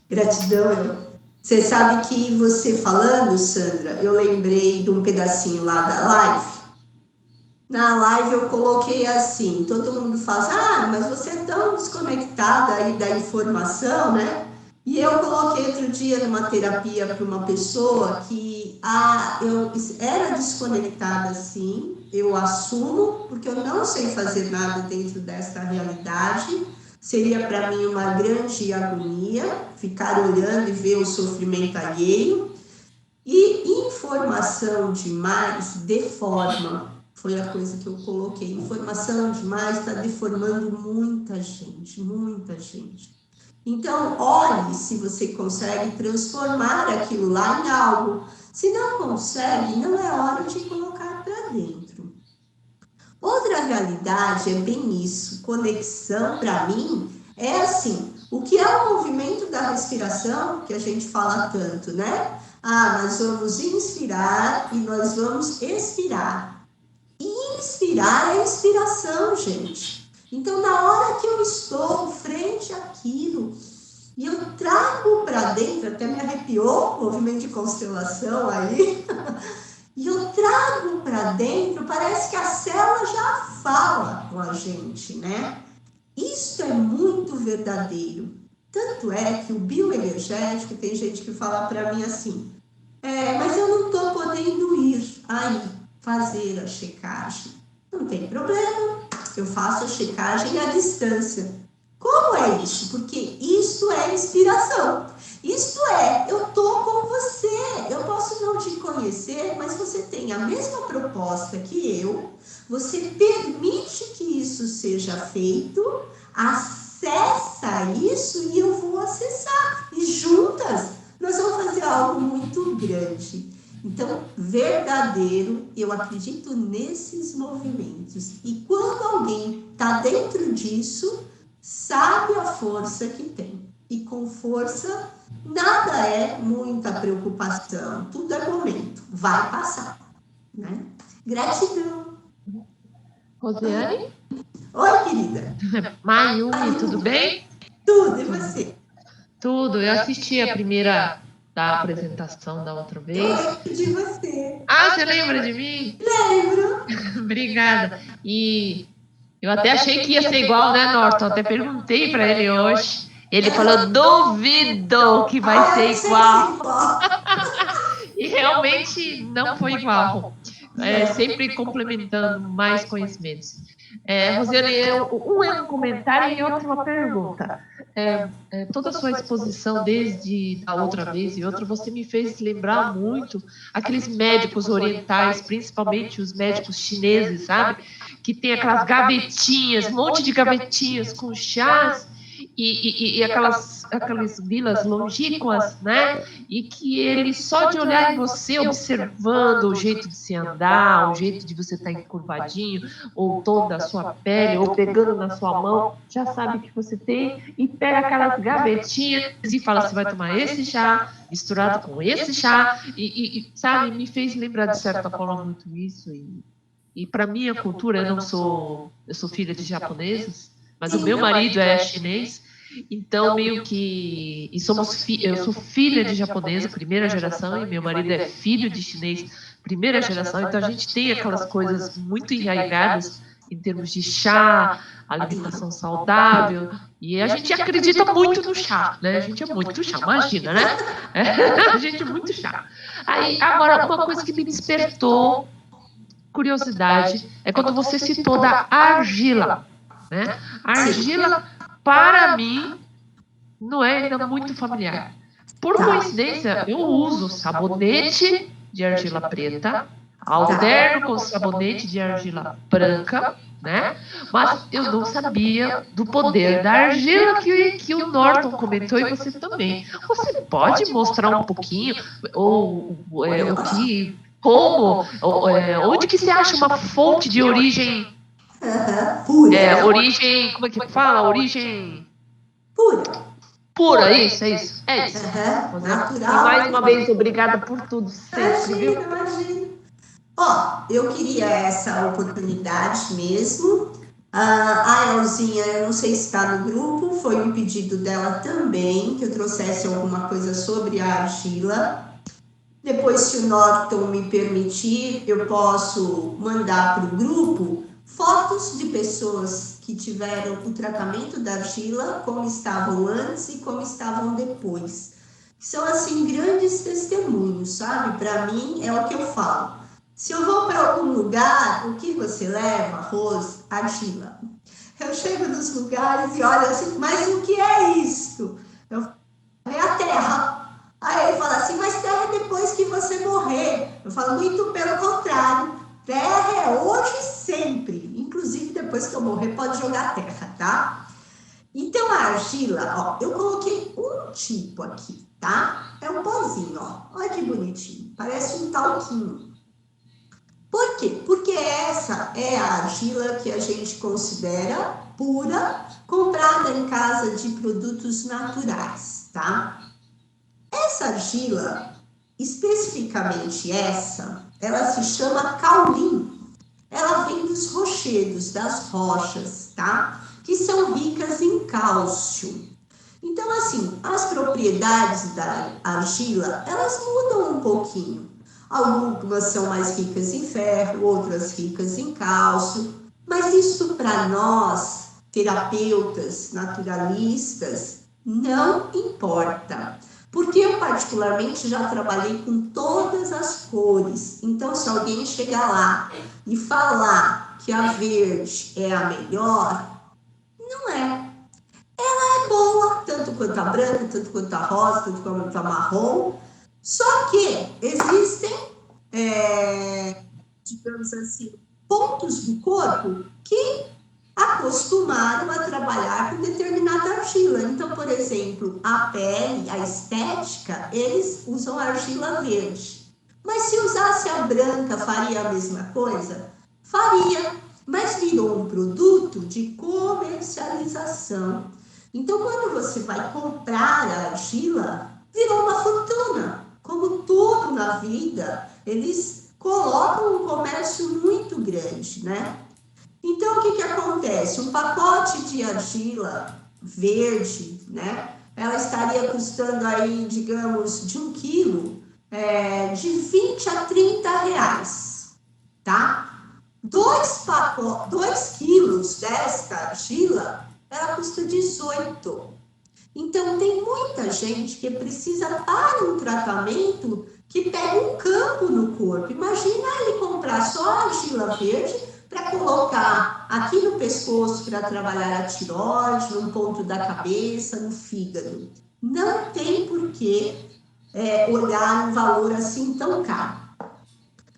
Gratidão. Você sabe que você falando, Sandra, eu lembrei de um pedacinho lá da live, Na live eu coloquei assim, todo mundo fala, mas você é tão desconectada aí da informação, né? E eu coloquei outro dia numa terapia para uma pessoa que eu era desconectada, sim, eu assumo, porque eu não sei fazer nada dentro dessa realidade, seria para mim uma grande agonia, ficar olhando e ver o sofrimento alheio, e informação demais deforma. Foi a coisa que eu coloquei. Informação demais está deformando muita gente, muita gente. Então, olhe se você consegue transformar aquilo lá em algo. Se não consegue, não é hora de colocar para dentro. Outra realidade é bem isso. Conexão, para mim, é assim. O que é o movimento da respiração, que a gente fala tanto, né? Nós vamos inspirar e nós vamos expirar. Inspirar é inspiração, gente. Então, na hora que eu estou frente àquilo e eu trago para dentro, até me arrepiou o movimento de constelação aí, e eu trago para dentro, parece que a célula já fala com a gente, né? Isso é muito verdadeiro. Tanto é que o bioenergético, tem gente que fala para mim assim, mas eu não estou podendo ir aí fazer a checagem. Não tem problema, eu faço a checagem à distância. Como é isso? Porque isso é inspiração. Isto é, eu estou com você, eu posso não te conhecer, mas você tem a mesma proposta que eu, você permite que isso seja feito, acessa isso e eu vou acessar. E juntas nós vamos fazer algo muito grande. Então, verdadeiro, eu acredito nesses movimentos. E quando alguém está dentro disso, sabe a força que tem. E com força, nada é muita preocupação. Tudo é momento. Vai passar. Né? Gratidão. Rosiane? Oi, querida. Mayumi, tudo bem? Tudo, e você? Tudo. Eu assisti a primeira da apresentação da outra vez. Eu lembro de você. Você lembra de mim? Lembro. Obrigada. E eu até achei que ia ser igual, né, Norton? Até perguntei para ele hoje. Ele falou, duvido que vai ser igual. E realmente não foi igual. Sempre complementando mais conhecimentos. Rosiane, um é um comentário e outro uma pergunta. Toda a sua exposição, desde a outra vez e outra, você me fez lembrar muito aqueles médicos orientais, principalmente os médicos chineses, sabe? Que tem aquelas gavetinhas, um monte de gavetinhas com chás e aquelas vilas longínquas, né? E que ele, só de olhar em você, observando o jeito de se andar, o jeito de você estar encurvadinho, ou o tom da sua pele, ou pegando na sua mão, já sabe que você tem, e pega aquelas gavetinhas e fala, você vai tomar esse chá, misturado com esse chá, sabe, me fez lembrar de certa forma muito isso, e para minha cultura, eu sou filha de japoneses, mas o meu marido é chinês, então meio que... eu sou filha de japonesa, primeira geração, e meu marido é filho de chinês, primeira geração, então a gente tem aquelas coisas muito enraizadas em termos de chá, alimentação saudável, e a gente acredita muito no chá, né? A gente é muito chá, imagina, né? A gente é muito chá. Aí, agora, uma coisa que me despertou curiosidade é quando você citou da argila, né? A argila, para mim, não é ainda muito familiar. Por coincidência, eu uso sabonete de argila preta, alterno com sabonete de argila branca, né? Mas eu não sabia do poder da argila que o Norton comentou e você também. Você pode mostrar um pouquinho onde que você acha uma fonte de origem Pura. Origem, como é que fala? Origem pura, isso. É isso. Natural. E mais uma vez, obrigada por tudo sempre, viu? Imagina. Eu queria essa oportunidade mesmo. A Elzinha, eu não sei se está no grupo, foi um pedido dela também, que eu trouxesse alguma coisa sobre a argila. Depois, se o Norton me permitir, eu posso mandar para o grupo fotos de pessoas que tiveram o tratamento da argila, como estavam antes e como estavam depois. São, assim, grandes testemunhos, sabe? Para mim, é o que eu falo. Se eu vou para algum lugar, o que você leva? Arroz, argila. Eu chego nos lugares e olho assim, mas o que é isto? Eu falo, é a terra. Aí ele fala assim, mas terra é depois que você morrer. Eu falo, muito pelo contrário. Terra é hoje e sempre. Inclusive, depois que eu morrer, pode jogar terra, tá? Então, a argila, ó, eu coloquei um tipo aqui, tá? É um pozinho, ó. Olha que bonitinho. Parece um talquinho. Por quê? Porque essa é a argila que a gente considera pura, comprada em casa de produtos naturais, tá? Essa argila, especificamente essa, ela se chama caulim. Ela vem dos rochedos, das rochas, tá? Que são ricas em cálcio. Então, assim, as propriedades da argila, elas mudam um pouquinho. Algumas são mais ricas em ferro, outras ricas em cálcio. Mas isso para nós, terapeutas, naturalistas, não importa. Porque eu, particularmente, já trabalhei com todas as cores. Então, se alguém chegar lá e falar que a verde é a melhor, não é. Ela é boa, tanto quanto a branca, tanto quanto a rosa, tanto quanto a marrom. Só que existem, digamos assim, pontos do corpo que acostumaram a trabalhar com determinada argila. Então, por exemplo, a pele, a estética, eles usam argila verde. Mas se usasse a branca, faria a mesma coisa? Faria, mas virou um produto de comercialização. Então, quando você vai comprar a argila, virou uma fortuna. Como tudo na vida, eles colocam um comércio muito grande, né? Então, o que acontece? Um pacote de argila verde, né? Ela estaria custando aí, digamos, de 1 quilo, de 20 a 30 reais, tá? 2 quilos desta argila, ela custa 18. Então, tem muita gente que precisa para um tratamento que pega um campo no corpo. Imagina ele comprar só a argila verde para colocar aqui no pescoço para trabalhar a tireoide, no ponto da cabeça, no fígado. Não tem por que olhar um valor assim tão caro.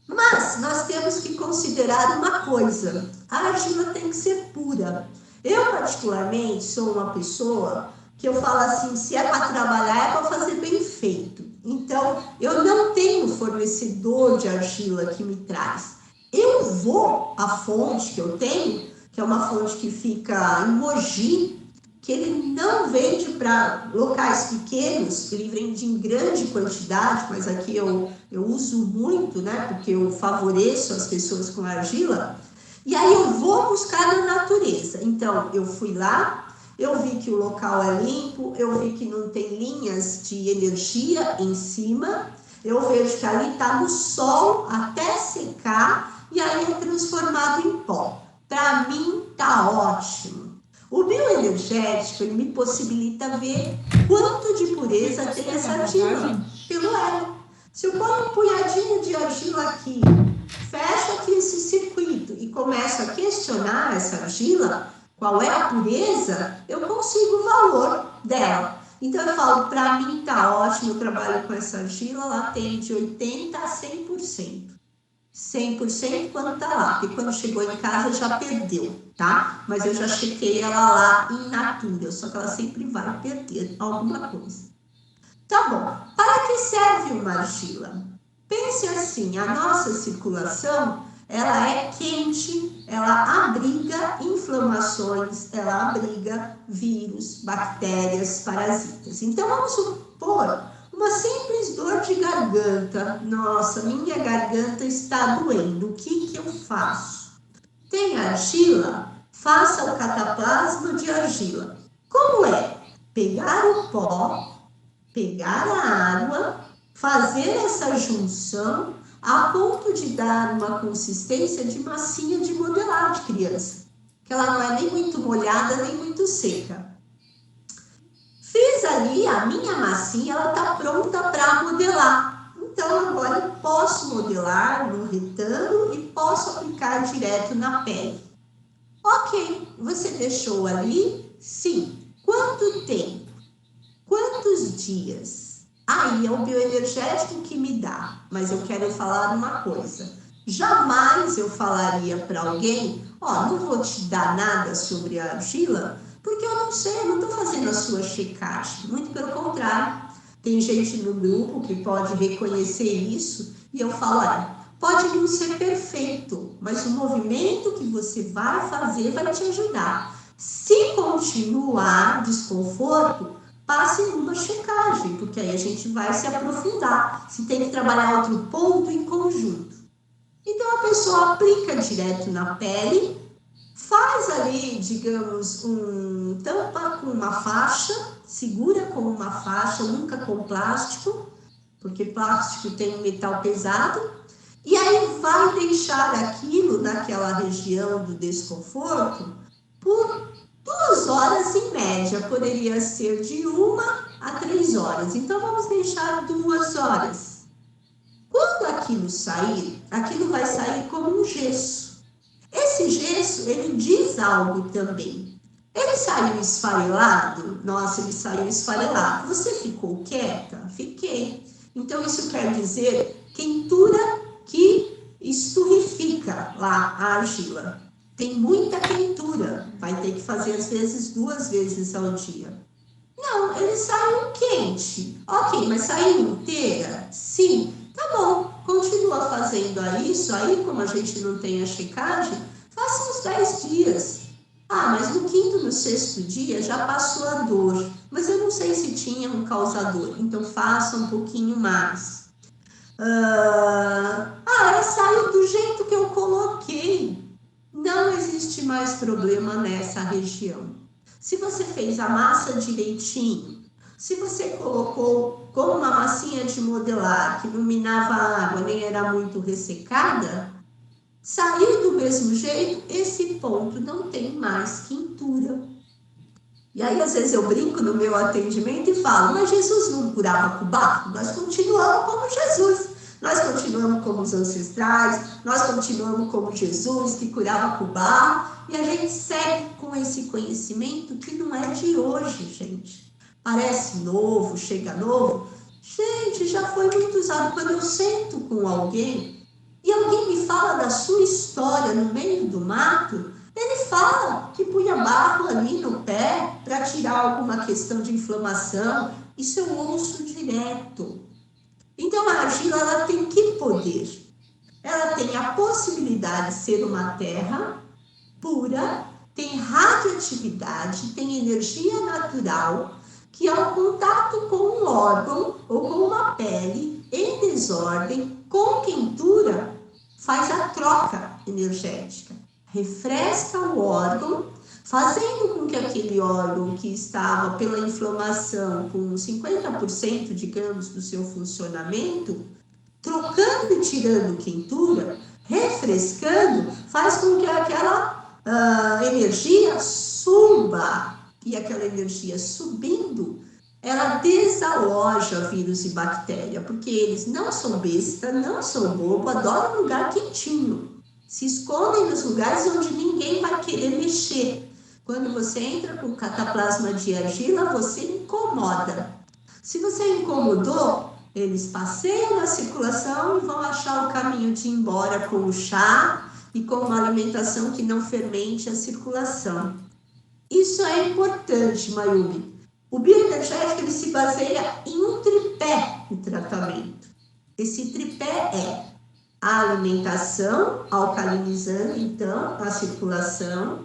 Mas nós temos que considerar uma coisa, a argila tem que ser pura. Eu, particularmente, sou uma pessoa que eu falo assim, se é para trabalhar, é para fazer bem feito. Então, eu não tenho fornecedor de argila que me traz. Eu vou à fonte que eu tenho, que é uma fonte que fica em Mogi, que ele não vende para locais pequenos, ele vende em grande quantidade, mas aqui eu uso muito, né, porque eu favoreço as pessoas com argila, e aí eu vou buscar na natureza. Então, eu fui lá, eu vi que o local é limpo, eu vi que não tem linhas de energia em cima, eu vejo que ali está no sol até secar, e aí é transformado em pó. Para mim, tá ótimo. O bioenergético, ele me possibilita ver quanto de pureza tem essa argila pelo elo. Se eu ponho um punhadinho de argila aqui, fecho aqui esse circuito e começo a questionar essa argila, qual é a pureza, eu consigo o valor dela. Então, eu falo, para mim tá ótimo, eu trabalho com essa argila, ela tem de 80% a 100%. 100% quando tá lá, porque quando chegou em casa já perdeu, tá? Mas eu já chequei ela lá in natura, só que ela sempre vai perder alguma coisa. Tá bom, para que serve uma argila? Pense assim, a nossa circulação, ela é quente, ela abriga inflamações, ela abriga vírus, bactérias, parasitas. Então, vamos supor uma simples dor de garganta. Nossa, minha garganta está doendo. O que eu faço? Tem argila? Faça o cataplasma de argila. Como é? Pegar o pó, pegar a água fazer essa junção a ponto de dar uma consistência de massinha de modelar de criança, que ela não é nem muito molhada, nem muito seca. Fiz ali a minha massinha, ela está pronta para modelar. Então, agora eu posso modelar no retângulo e posso aplicar direto na pele. Ok, você deixou ali? Sim. Quanto tempo? Quantos dias? Aí é o bioenergético que me dá. Mas eu quero falar uma coisa. Jamais eu falaria para alguém, não vou te dar nada sobre a argila, porque eu não sei, eu não estou fazendo a sua checagem. Muito pelo contrário. Tem gente no grupo que pode reconhecer isso e eu falo, pode não ser perfeito, mas o movimento que você vai fazer vai te ajudar. Se continuar desconforto, passe numa checagem, porque aí a gente vai se aprofundar. Se tem que trabalhar outro ponto em conjunto. Então a pessoa aplica direto na pele, faz ali, digamos, tampa com uma faixa, segura com uma faixa, nunca com plástico, porque plástico tem metal pesado, e aí vai deixar aquilo naquela região do desconforto por 2 horas em média, poderia ser de 1 a 3 horas. Então vamos deixar 2 horas. Quando aquilo sair, aquilo vai sair como um gesso. Esse gesso, ele diz algo também. Ele saiu esfarelado? Nossa, ele saiu esfarelado. Você ficou quieta? Fiquei. Então, isso quer dizer quentura que esturrifica lá a argila. Tem muita quentura. Vai ter que fazer, às vezes, 2 vezes ao dia. Não, ele saiu quente. Ok, mas saiu inteira? Sim. Tá bom, continua fazendo isso, aí como a gente não tem a checagem, faça uns 10 dias. Mas no 5º, no 6º dia já passou a dor, mas eu não sei se tinha um causador, então faça um pouquinho mais. Ela saiu do jeito que eu coloquei. Não existe mais problema nessa região. Se você fez a massa direitinho, se você colocou como uma massinha de modelar que não minava água, nem era muito ressecada, saiu do mesmo jeito, esse ponto não tem mais quentura. E aí, às vezes, eu brinco no meu atendimento e falo, mas Jesus não curava com barro? Nós continuamos como Jesus. Nós continuamos como os ancestrais, nós continuamos como Jesus, que curava com barro, e a gente segue com esse conhecimento que não é de hoje, gente. Parece novo, chega novo. Gente, já foi muito usado. Quando eu sento com alguém e alguém me fala da sua história no meio do mato, ele fala que punha barro ali no pé para tirar alguma questão de inflamação. Isso eu ouço direto. Então, a argila, ela tem que poder? Ela tem a possibilidade de ser uma terra pura, tem radioatividade, tem energia natural, que ao contato com um órgão ou com uma pele em desordem, com quentura, faz a troca energética. Refresca o órgão, fazendo com que aquele órgão que estava pela inflamação com 50%, digamos, do seu funcionamento, trocando e tirando quentura, refrescando, faz com que aquela energia suba. E aquela energia subindo, ela desaloja vírus e bactéria, porque eles não são besta, não são bobo, adoram lugar quentinho. Se escondem nos lugares onde ninguém vai querer mexer. Quando você entra com cataplasma de argila, você incomoda. Se você incomodou, eles passeiam na circulação e vão achar o caminho de ir embora com o chá e com uma alimentação que não fermente a circulação. Isso é importante, Mayumi. O bioenergético, ele se baseia em um tripé de tratamento. Esse tripé é a alimentação, alcalinizando, então, a circulação,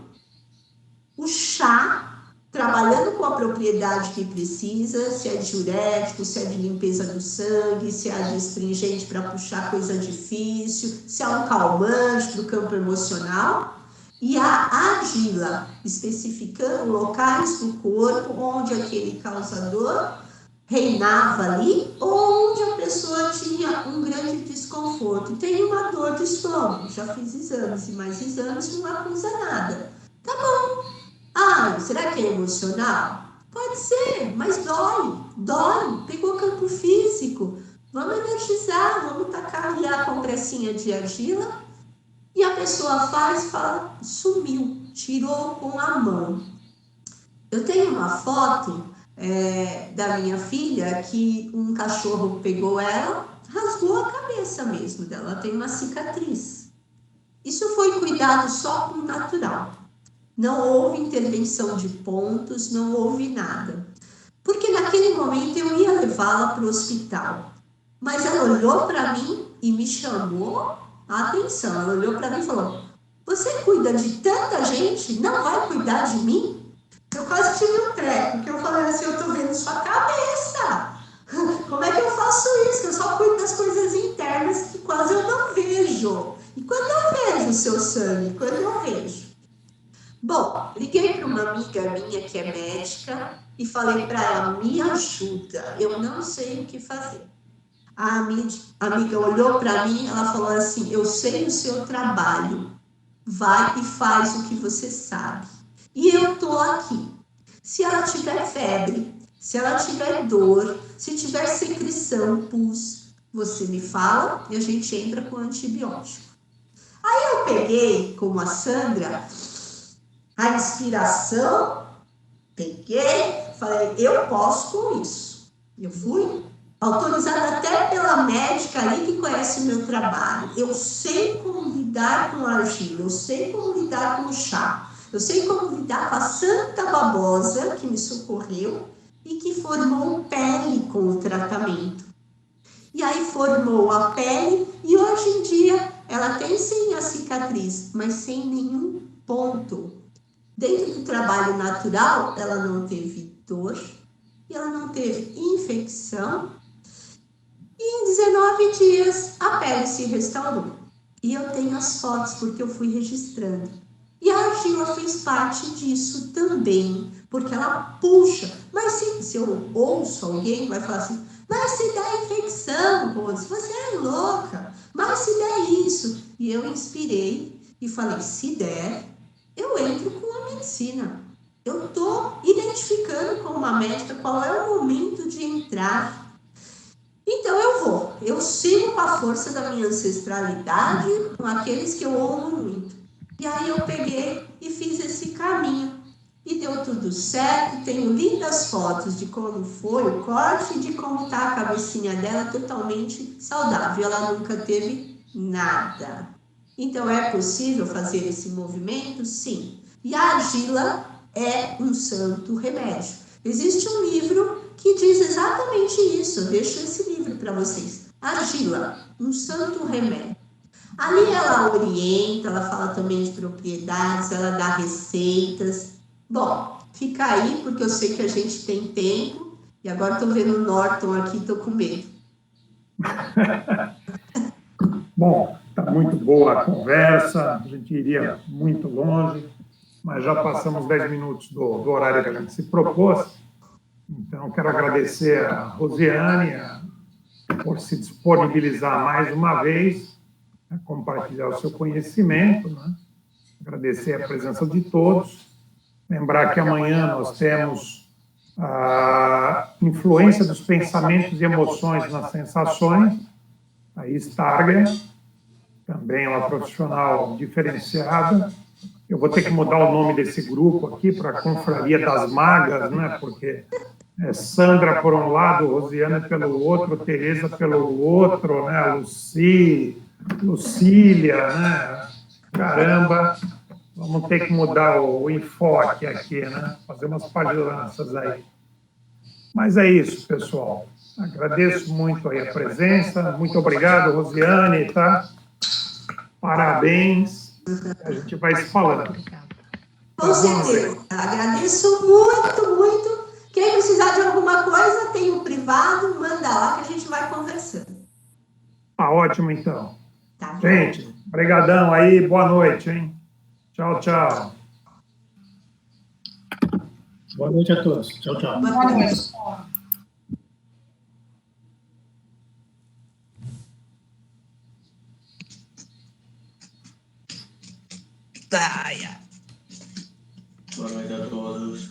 o chá, trabalhando com a propriedade que precisa, se é diurético, se é de limpeza do sangue, se é de astringente para puxar coisa difícil, se é um calmante para o campo emocional, e a argila, especificando locais do corpo onde aquele causador reinava ali, ou onde a pessoa tinha um grande desconforto. Tem uma dor de estômago, já fiz exames e mais exames, não acusa nada. Tá bom. Ah, será que é emocional? Pode ser, mas dói. Pegou campo físico. Vamos energizar, vamos tacar ali a compressinha de argila. E a pessoa faz e fala, sumiu, tirou com a mão. Eu tenho uma foto da minha filha que um cachorro pegou ela, rasgou a cabeça mesmo dela, ela tem uma cicatriz. Isso foi cuidado só com o natural. Não houve intervenção de pontos, não houve nada. Porque naquele momento eu ia levá-la para o hospital. Mas ela olhou para mim e me chamou a atenção. Ela olhou para mim e falou, você cuida de tanta gente, não vai cuidar de mim? Eu quase tive um treco, porque eu falei assim, eu estou vendo sua cabeça. Como é que eu faço isso? Eu só cuido das coisas internas que quase eu não vejo. E quando eu vejo o seu sangue? Quando eu vejo? Bom, liguei para uma amiga minha que é médica e falei para ela, me ajuda, eu não sei o que fazer. A amiga olhou para mim, ela falou assim, eu sei o seu trabalho, vai e faz o que você sabe. E eu estou aqui. Se ela tiver febre, se ela tiver dor, se tiver secreção, pus, você me fala e a gente entra com antibiótico. Aí eu peguei, como a Sandra, a inspiração, peguei, falei, eu posso com isso. Eu fui autorizada até pela médica ali que conhece o meu trabalho. Eu sei como lidar com a argila, eu sei como lidar com o chá, eu sei como lidar com a Santa Babosa, que me socorreu e que formou pele com o tratamento. E aí formou a pele e hoje em dia ela tem sim a cicatriz, mas sem nenhum ponto. Dentro do trabalho natural, ela não teve dor, e ela não teve infecção, e em 19 dias a pele se restaurou. E eu tenho as fotos porque eu fui registrando. E a argila fez parte disso também, porque ela puxa. Mas se eu ouço alguém, vai falar assim, mas se der infecção, Rose, você é louca, mas se der isso. E eu inspirei e falei, se der, eu entro com a medicina. Eu estou identificando com uma médica qual é o momento de entrar. Então eu vou. Eu sigo com a força da minha ancestralidade, com aqueles que eu honro muito. E aí eu peguei e fiz esse caminho. E deu tudo certo. Tenho lindas fotos de como foi o corte e de como está a cabecinha dela totalmente saudável. Ela nunca teve nada. Então, é possível fazer esse movimento? Sim. E a argila é um santo remédio. Existe um livro que diz exatamente isso. Eu deixo esse livro para vocês. Argila, um santo remédio. Ali ela orienta, ela fala também de propriedades, ela dá receitas. Bom, fica aí, porque eu sei que a gente tem tempo. E agora estou vendo o Norton aqui, estou com medo. Bom, está muito boa a conversa, a gente iria muito longe, mas já passamos 10 minutos do horário que a gente se propôs. Então, quero agradecer a Rosiane por se disponibilizar mais uma vez, a compartilhar o seu conhecimento, né? Agradecer a presença de todos. Lembrar que amanhã nós temos a influência dos pensamentos e emoções nas sensações, a Starger, também é uma profissional diferenciada. Eu vou ter que mudar o nome desse grupo aqui para a Confraria das Magas, né? Porque é Sandra por um lado, Rosiana pelo outro, Tereza pelo outro, né? Lucília, né? Caramba, vamos ter que mudar o enfoque aqui, né? Fazer umas pagilanças aí. Mas é isso, pessoal. Agradeço muito aí a presença. Muito obrigado, Rosiane, tá? Parabéns. A gente vai se falando. Com certeza. Agradeço muito, muito. Quem precisar de alguma coisa, tem o privado, manda lá que a gente vai conversando. Tá ótimo, então. Tá bom. Gente, brigadão aí. Boa noite, hein? Tchau, tchau. Boa noite a todos. Tchau, tchau. Boa noite. Ai, ai. Boa noite a todos.